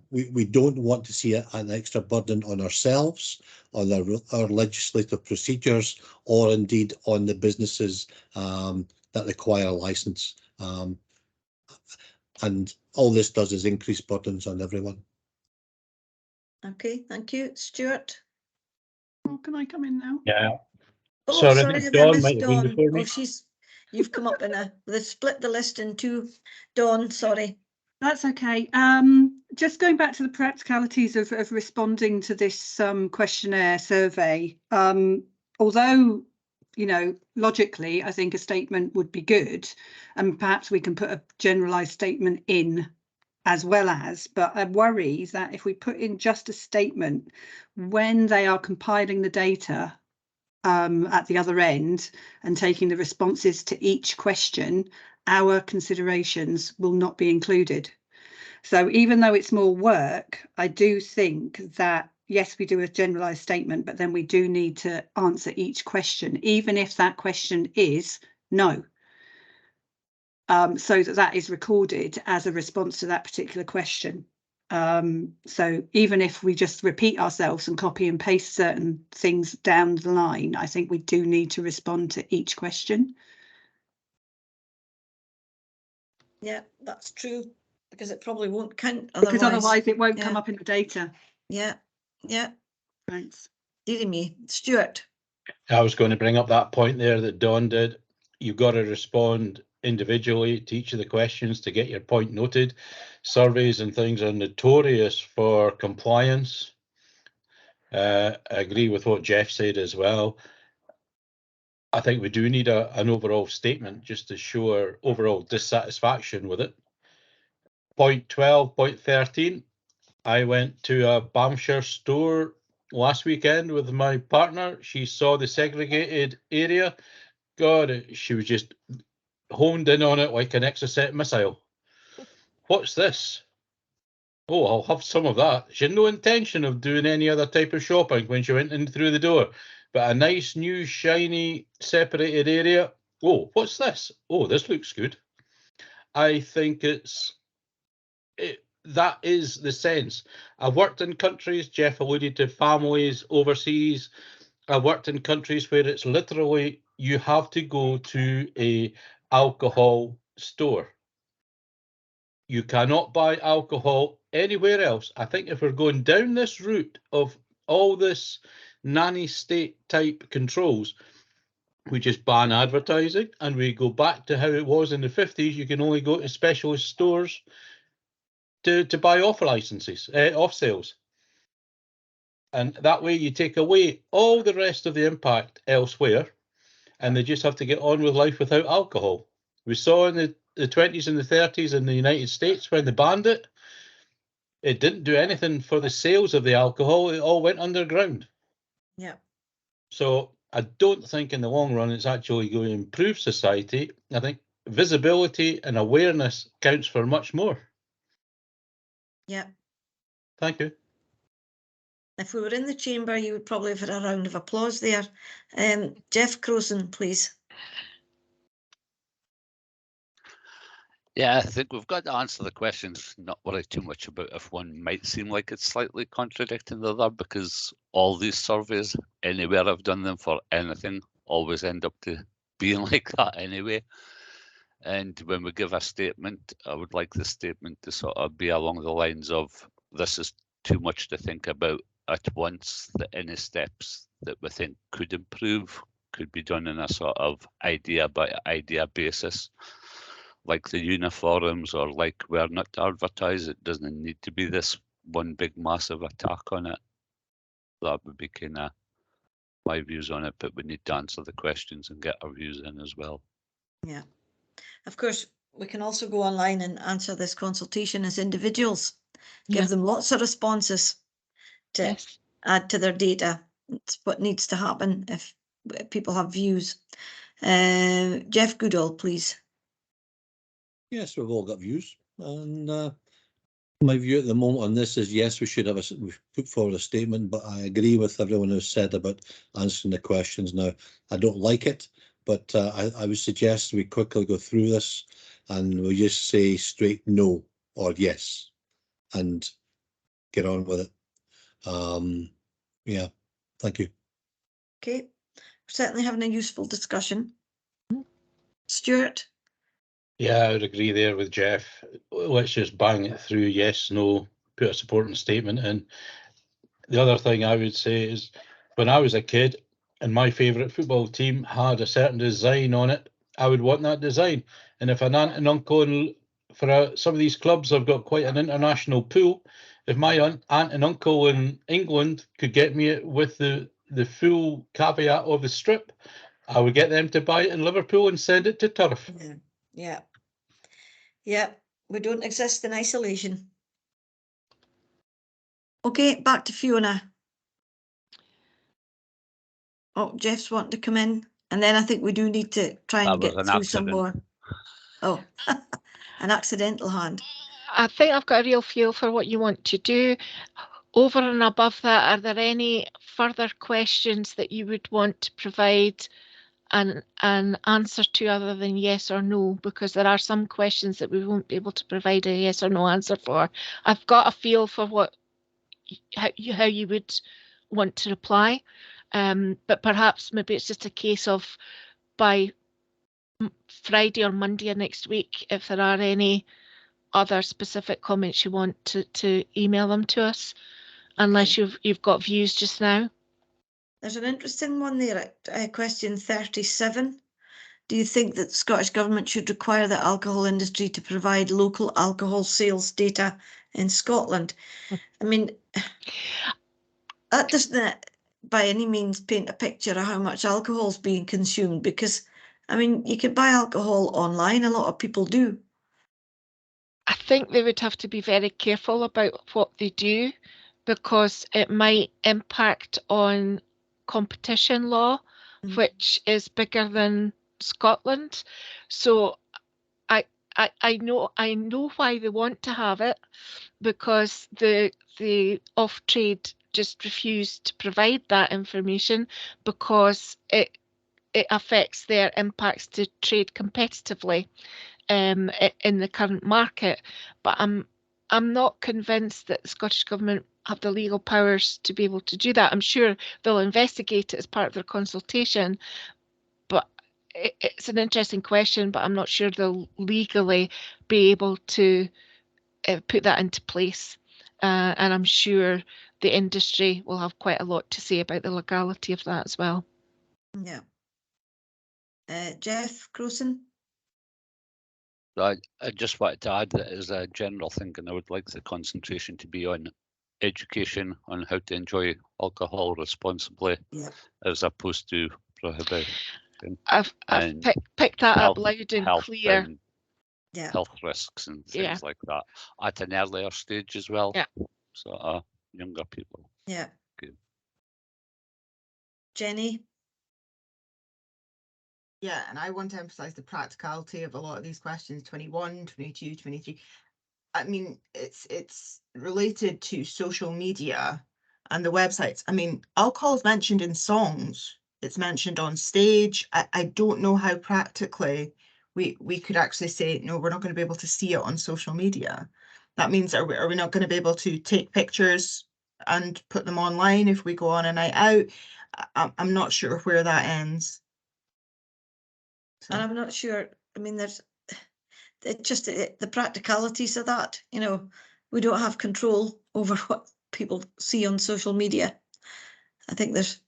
We don't want to see an extra burden on ourselves, on our legislative procedures, or indeed on the businesses that require a license. And all this does is increase burdens on everyone. Okay, thank you. Stuart? Oh, can I come in now? Yeah. Oh, Sorry, sorry, Dawn I missed might have been Dawn. before me. Oh, you've come up they've split the list in two. Dawn, sorry. That's okay. Just going back to the practicalities of responding to this questionnaire survey, although, you know, logically, I think a statement would be good, and perhaps we can put a generalised statement in as well as, but I worry that if we put in just a statement when they are compiling the data at the other end and taking the responses to each question, our considerations will not be included. So even though it's more work, I do think that, yes, we do a generalised statement, but then we do need to answer each question, even if that question is no. So that is recorded as a response to that particular question. So even if we just repeat ourselves and copy and paste certain things down the line, I think we do need to respond to each question. Yeah, that's true, because it probably won't count otherwise. Because otherwise it won't come up in the data. Yeah, yeah. Thanks. Dear me. Stuart? I was going to bring up that point there that Dawn did. You've got to respond individually to each of the questions to get your point noted. Surveys and things are notorious for compliance. I agree with what Jeff said as well. I think we do need an overall statement just to show our overall dissatisfaction with it. Point 12, point 13. I went to a Aberdeenshire store last weekend with my partner. She saw the segregated area. God, she was just honed in on it like an Exocet missile. What's this? Oh, I'll have some of that. She had no intention of doing any other type of shopping when she went in through the door. But a nice, new, shiny, separated area. Oh, what's this? Oh, this looks good. I think that is the sense. I've worked in countries, Jeff alluded to families overseas. I've worked in countries where it's literally you have to go to a alcohol store. You cannot buy alcohol anywhere else. I think if we're going down this route of all this nanny state type controls, we just ban advertising and we go back to how it was in the 50s. You can only go to specialist stores to buy off licenses, off sales. And that way you take away all the rest of the impact elsewhere and they just have to get on with life without alcohol. We saw in the 20s and the 30s in the United States when they banned it, it didn't do anything for the sales of the alcohol. It all went underground. Yeah. So I don't think in the long run it's actually going to improve society. I think visibility and awareness counts for much more. Yeah. Thank you. If we were in the chamber, you would probably have had a round of applause there. Jeff Croson, please. Yeah, I think we've got to answer the questions, not worry too much about if one might seem like it's slightly contradicting the other, because all these surveys, anywhere I've done them for anything, always end up to being like that anyway. And when we give a statement, I would like the statement to sort of be along the lines of, this is too much to think about at once, that any steps that we think could improve could be done in a sort of idea by idea basis. Like the uniforms, or like we're not to advertise, it doesn't need to be this one big massive attack on it. That would be kind of my views on it, but we need to answer the questions and get our views in as well. Yeah. Of course, we can also go online and answer this consultation as individuals, give them lots of responses to add to their data. It's what needs to happen if people have views. Jeff Goodall, please. Yes, we've all got views, and my view at the moment on this is yes, we should have we've put forward a statement, but I agree with everyone who's said about answering the questions. Now, I don't like it, but I would suggest we quickly go through this and we just say straight no or yes and get on with it. Yeah, thank you. Okay, we're certainly having a useful discussion. Stuart? Yeah, I would agree there with Jeff. Let's just bang it through. Yes, no, put a supporting statement in. The other thing I would say is when I was a kid and my favourite football team had a certain design on it, I would want that design. And if an aunt and uncle, and for some of these clubs have got quite an international pool, if my aunt and uncle in England could get me it with the full caveat of the strip, I would get them to buy it in Liverpool and send it to Turf. Yeah. Yeah, we don't exist in isolation. Okay, back to Fiona. Oh, Jeff's wanting to come in, and then I think we do need to try and get through some more. Oh, an accidental hand. I think I've got a real feel for what you want to do. Over and above that, are there any further questions that you would want to provide an answer to other than yes or no? Because there are some questions that we won't be able to provide a yes or no answer for. I've got a feel for how you would want to reply, but perhaps maybe it's just a case of by Friday or Monday of next week, if there are any other specific comments you want to email them to us, unless you've got views just now. There's an interesting one there at question 37. Do you think that the Scottish Government should require the alcohol industry to provide local alcohol sales data in Scotland? I mean, that doesn't by any means paint a picture of how much alcohol is being consumed, because, I mean, you can buy alcohol online, a lot of people do. I think they would have to be very careful about what they do, because it might impact on competition law, which is bigger than Scotland. So I know why they want to have it, because the off-trade just refused to provide that information because it affects their impacts to trade competitively in the current market. But I'm not convinced that the Scottish Government have the legal powers to be able to do that. I'm sure they'll investigate it as part of their consultation, but it's an interesting question, but I'm not sure they'll legally be able to put that into place. And I'm sure the industry will have quite a lot to say about the legality of that as well. Yeah. Jeff Crowson? I just wanted to add that as a general thinking, I would like the concentration to be on education on how to enjoy alcohol responsibly, as opposed to prohibition. I've picked that up loud and clear. And health risks and things like that at an earlier stage as well. Yeah. So younger people. Yeah. Good. Jenny? Yeah, and I want to emphasize the practicality of a lot of these questions, 21, 22, 23. I mean, it's related to social media and the websites. I mean, alcohol is mentioned in songs. It's mentioned on stage. I don't know how practically we could actually say, no, we're not going to be able to see it on social media. That means, are we not going to be able to take pictures and put them online if we go on a night out? I'm not sure where that ends. So. And I'm not sure, I mean, there's just the practicalities of that, you know, we don't have control over what people see on social media. I think there's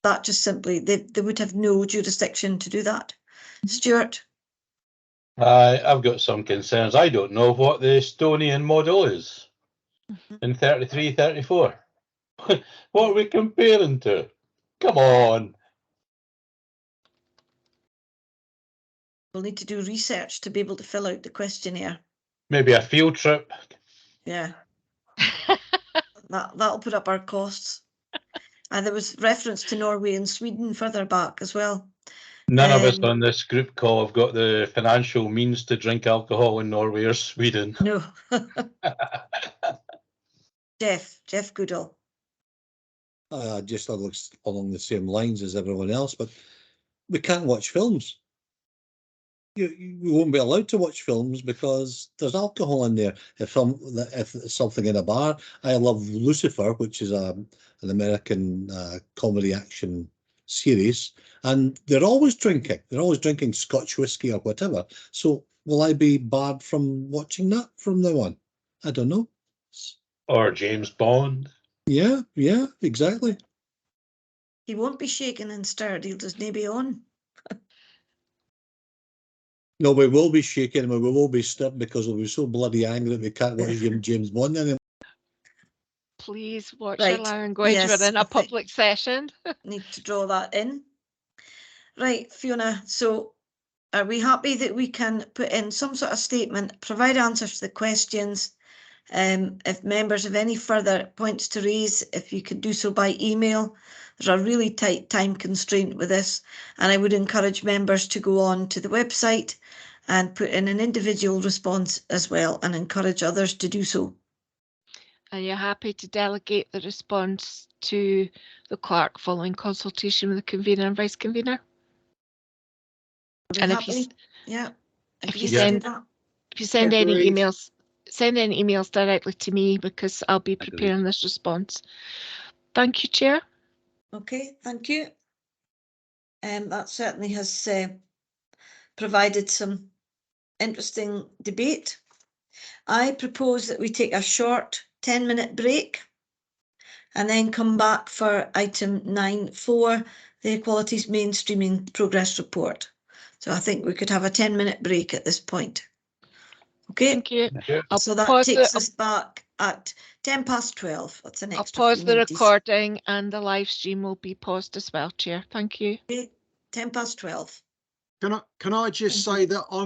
that just simply, they would have no jurisdiction to do that. Stuart? I've got some concerns. I don't know what the Estonian model is in 33, 34. What are we comparing to? Come on. We'll need to do research to be able to fill out the questionnaire. Maybe a field trip. Yeah. That'll put up our costs. And there was reference to Norway and Sweden further back as well. None of us on this group call have got the financial means to drink alcohol in Norway or Sweden. No. Jeff Goodall. Just along the same lines as everyone else, but we can't watch films. We won't be allowed to watch films because there's alcohol in there. If it's something in a bar, I love Lucifer, which is an American comedy action series, and they're always drinking. They're always drinking Scotch whiskey or whatever. So will I be barred from watching that from now on? I don't know. Or James Bond. Yeah, exactly. He won't be shaken and stirred. He'll just be on. No, we will be shaking and we will be stirred because we'll be so bloody angry that we can't watch James Bond anymore. Please watch your language. Yes, we're in a public session. Need to draw that in. Right, Fiona, so are we happy that we can put in some sort of statement, provide answers to the questions? If members have any further points to raise, if you could do so by email. There's a really tight time constraint with this, and I would encourage members to go on to the website and put in an individual response as well, and encourage others to do so. Are you happy to delegate the response to the clerk following consultation with the convener and vice convener? And if you send any emails, send any emails directly to me because I'll be preparing this response. Thank you, Chair. Okay, thank you. That certainly has provided some interesting debate. I propose that we take a short 10-minute break and then come back for item 9.4, the Equalities Mainstreaming Progress Report. So I think we could have a 10-minute break at this point. Okay. Thank you. So that takes us back at 12:10. That's an extra. I'll pause the recording and the live stream will be paused as well, Chair. Thank you. Okay, 12:10. Can I just say that I'm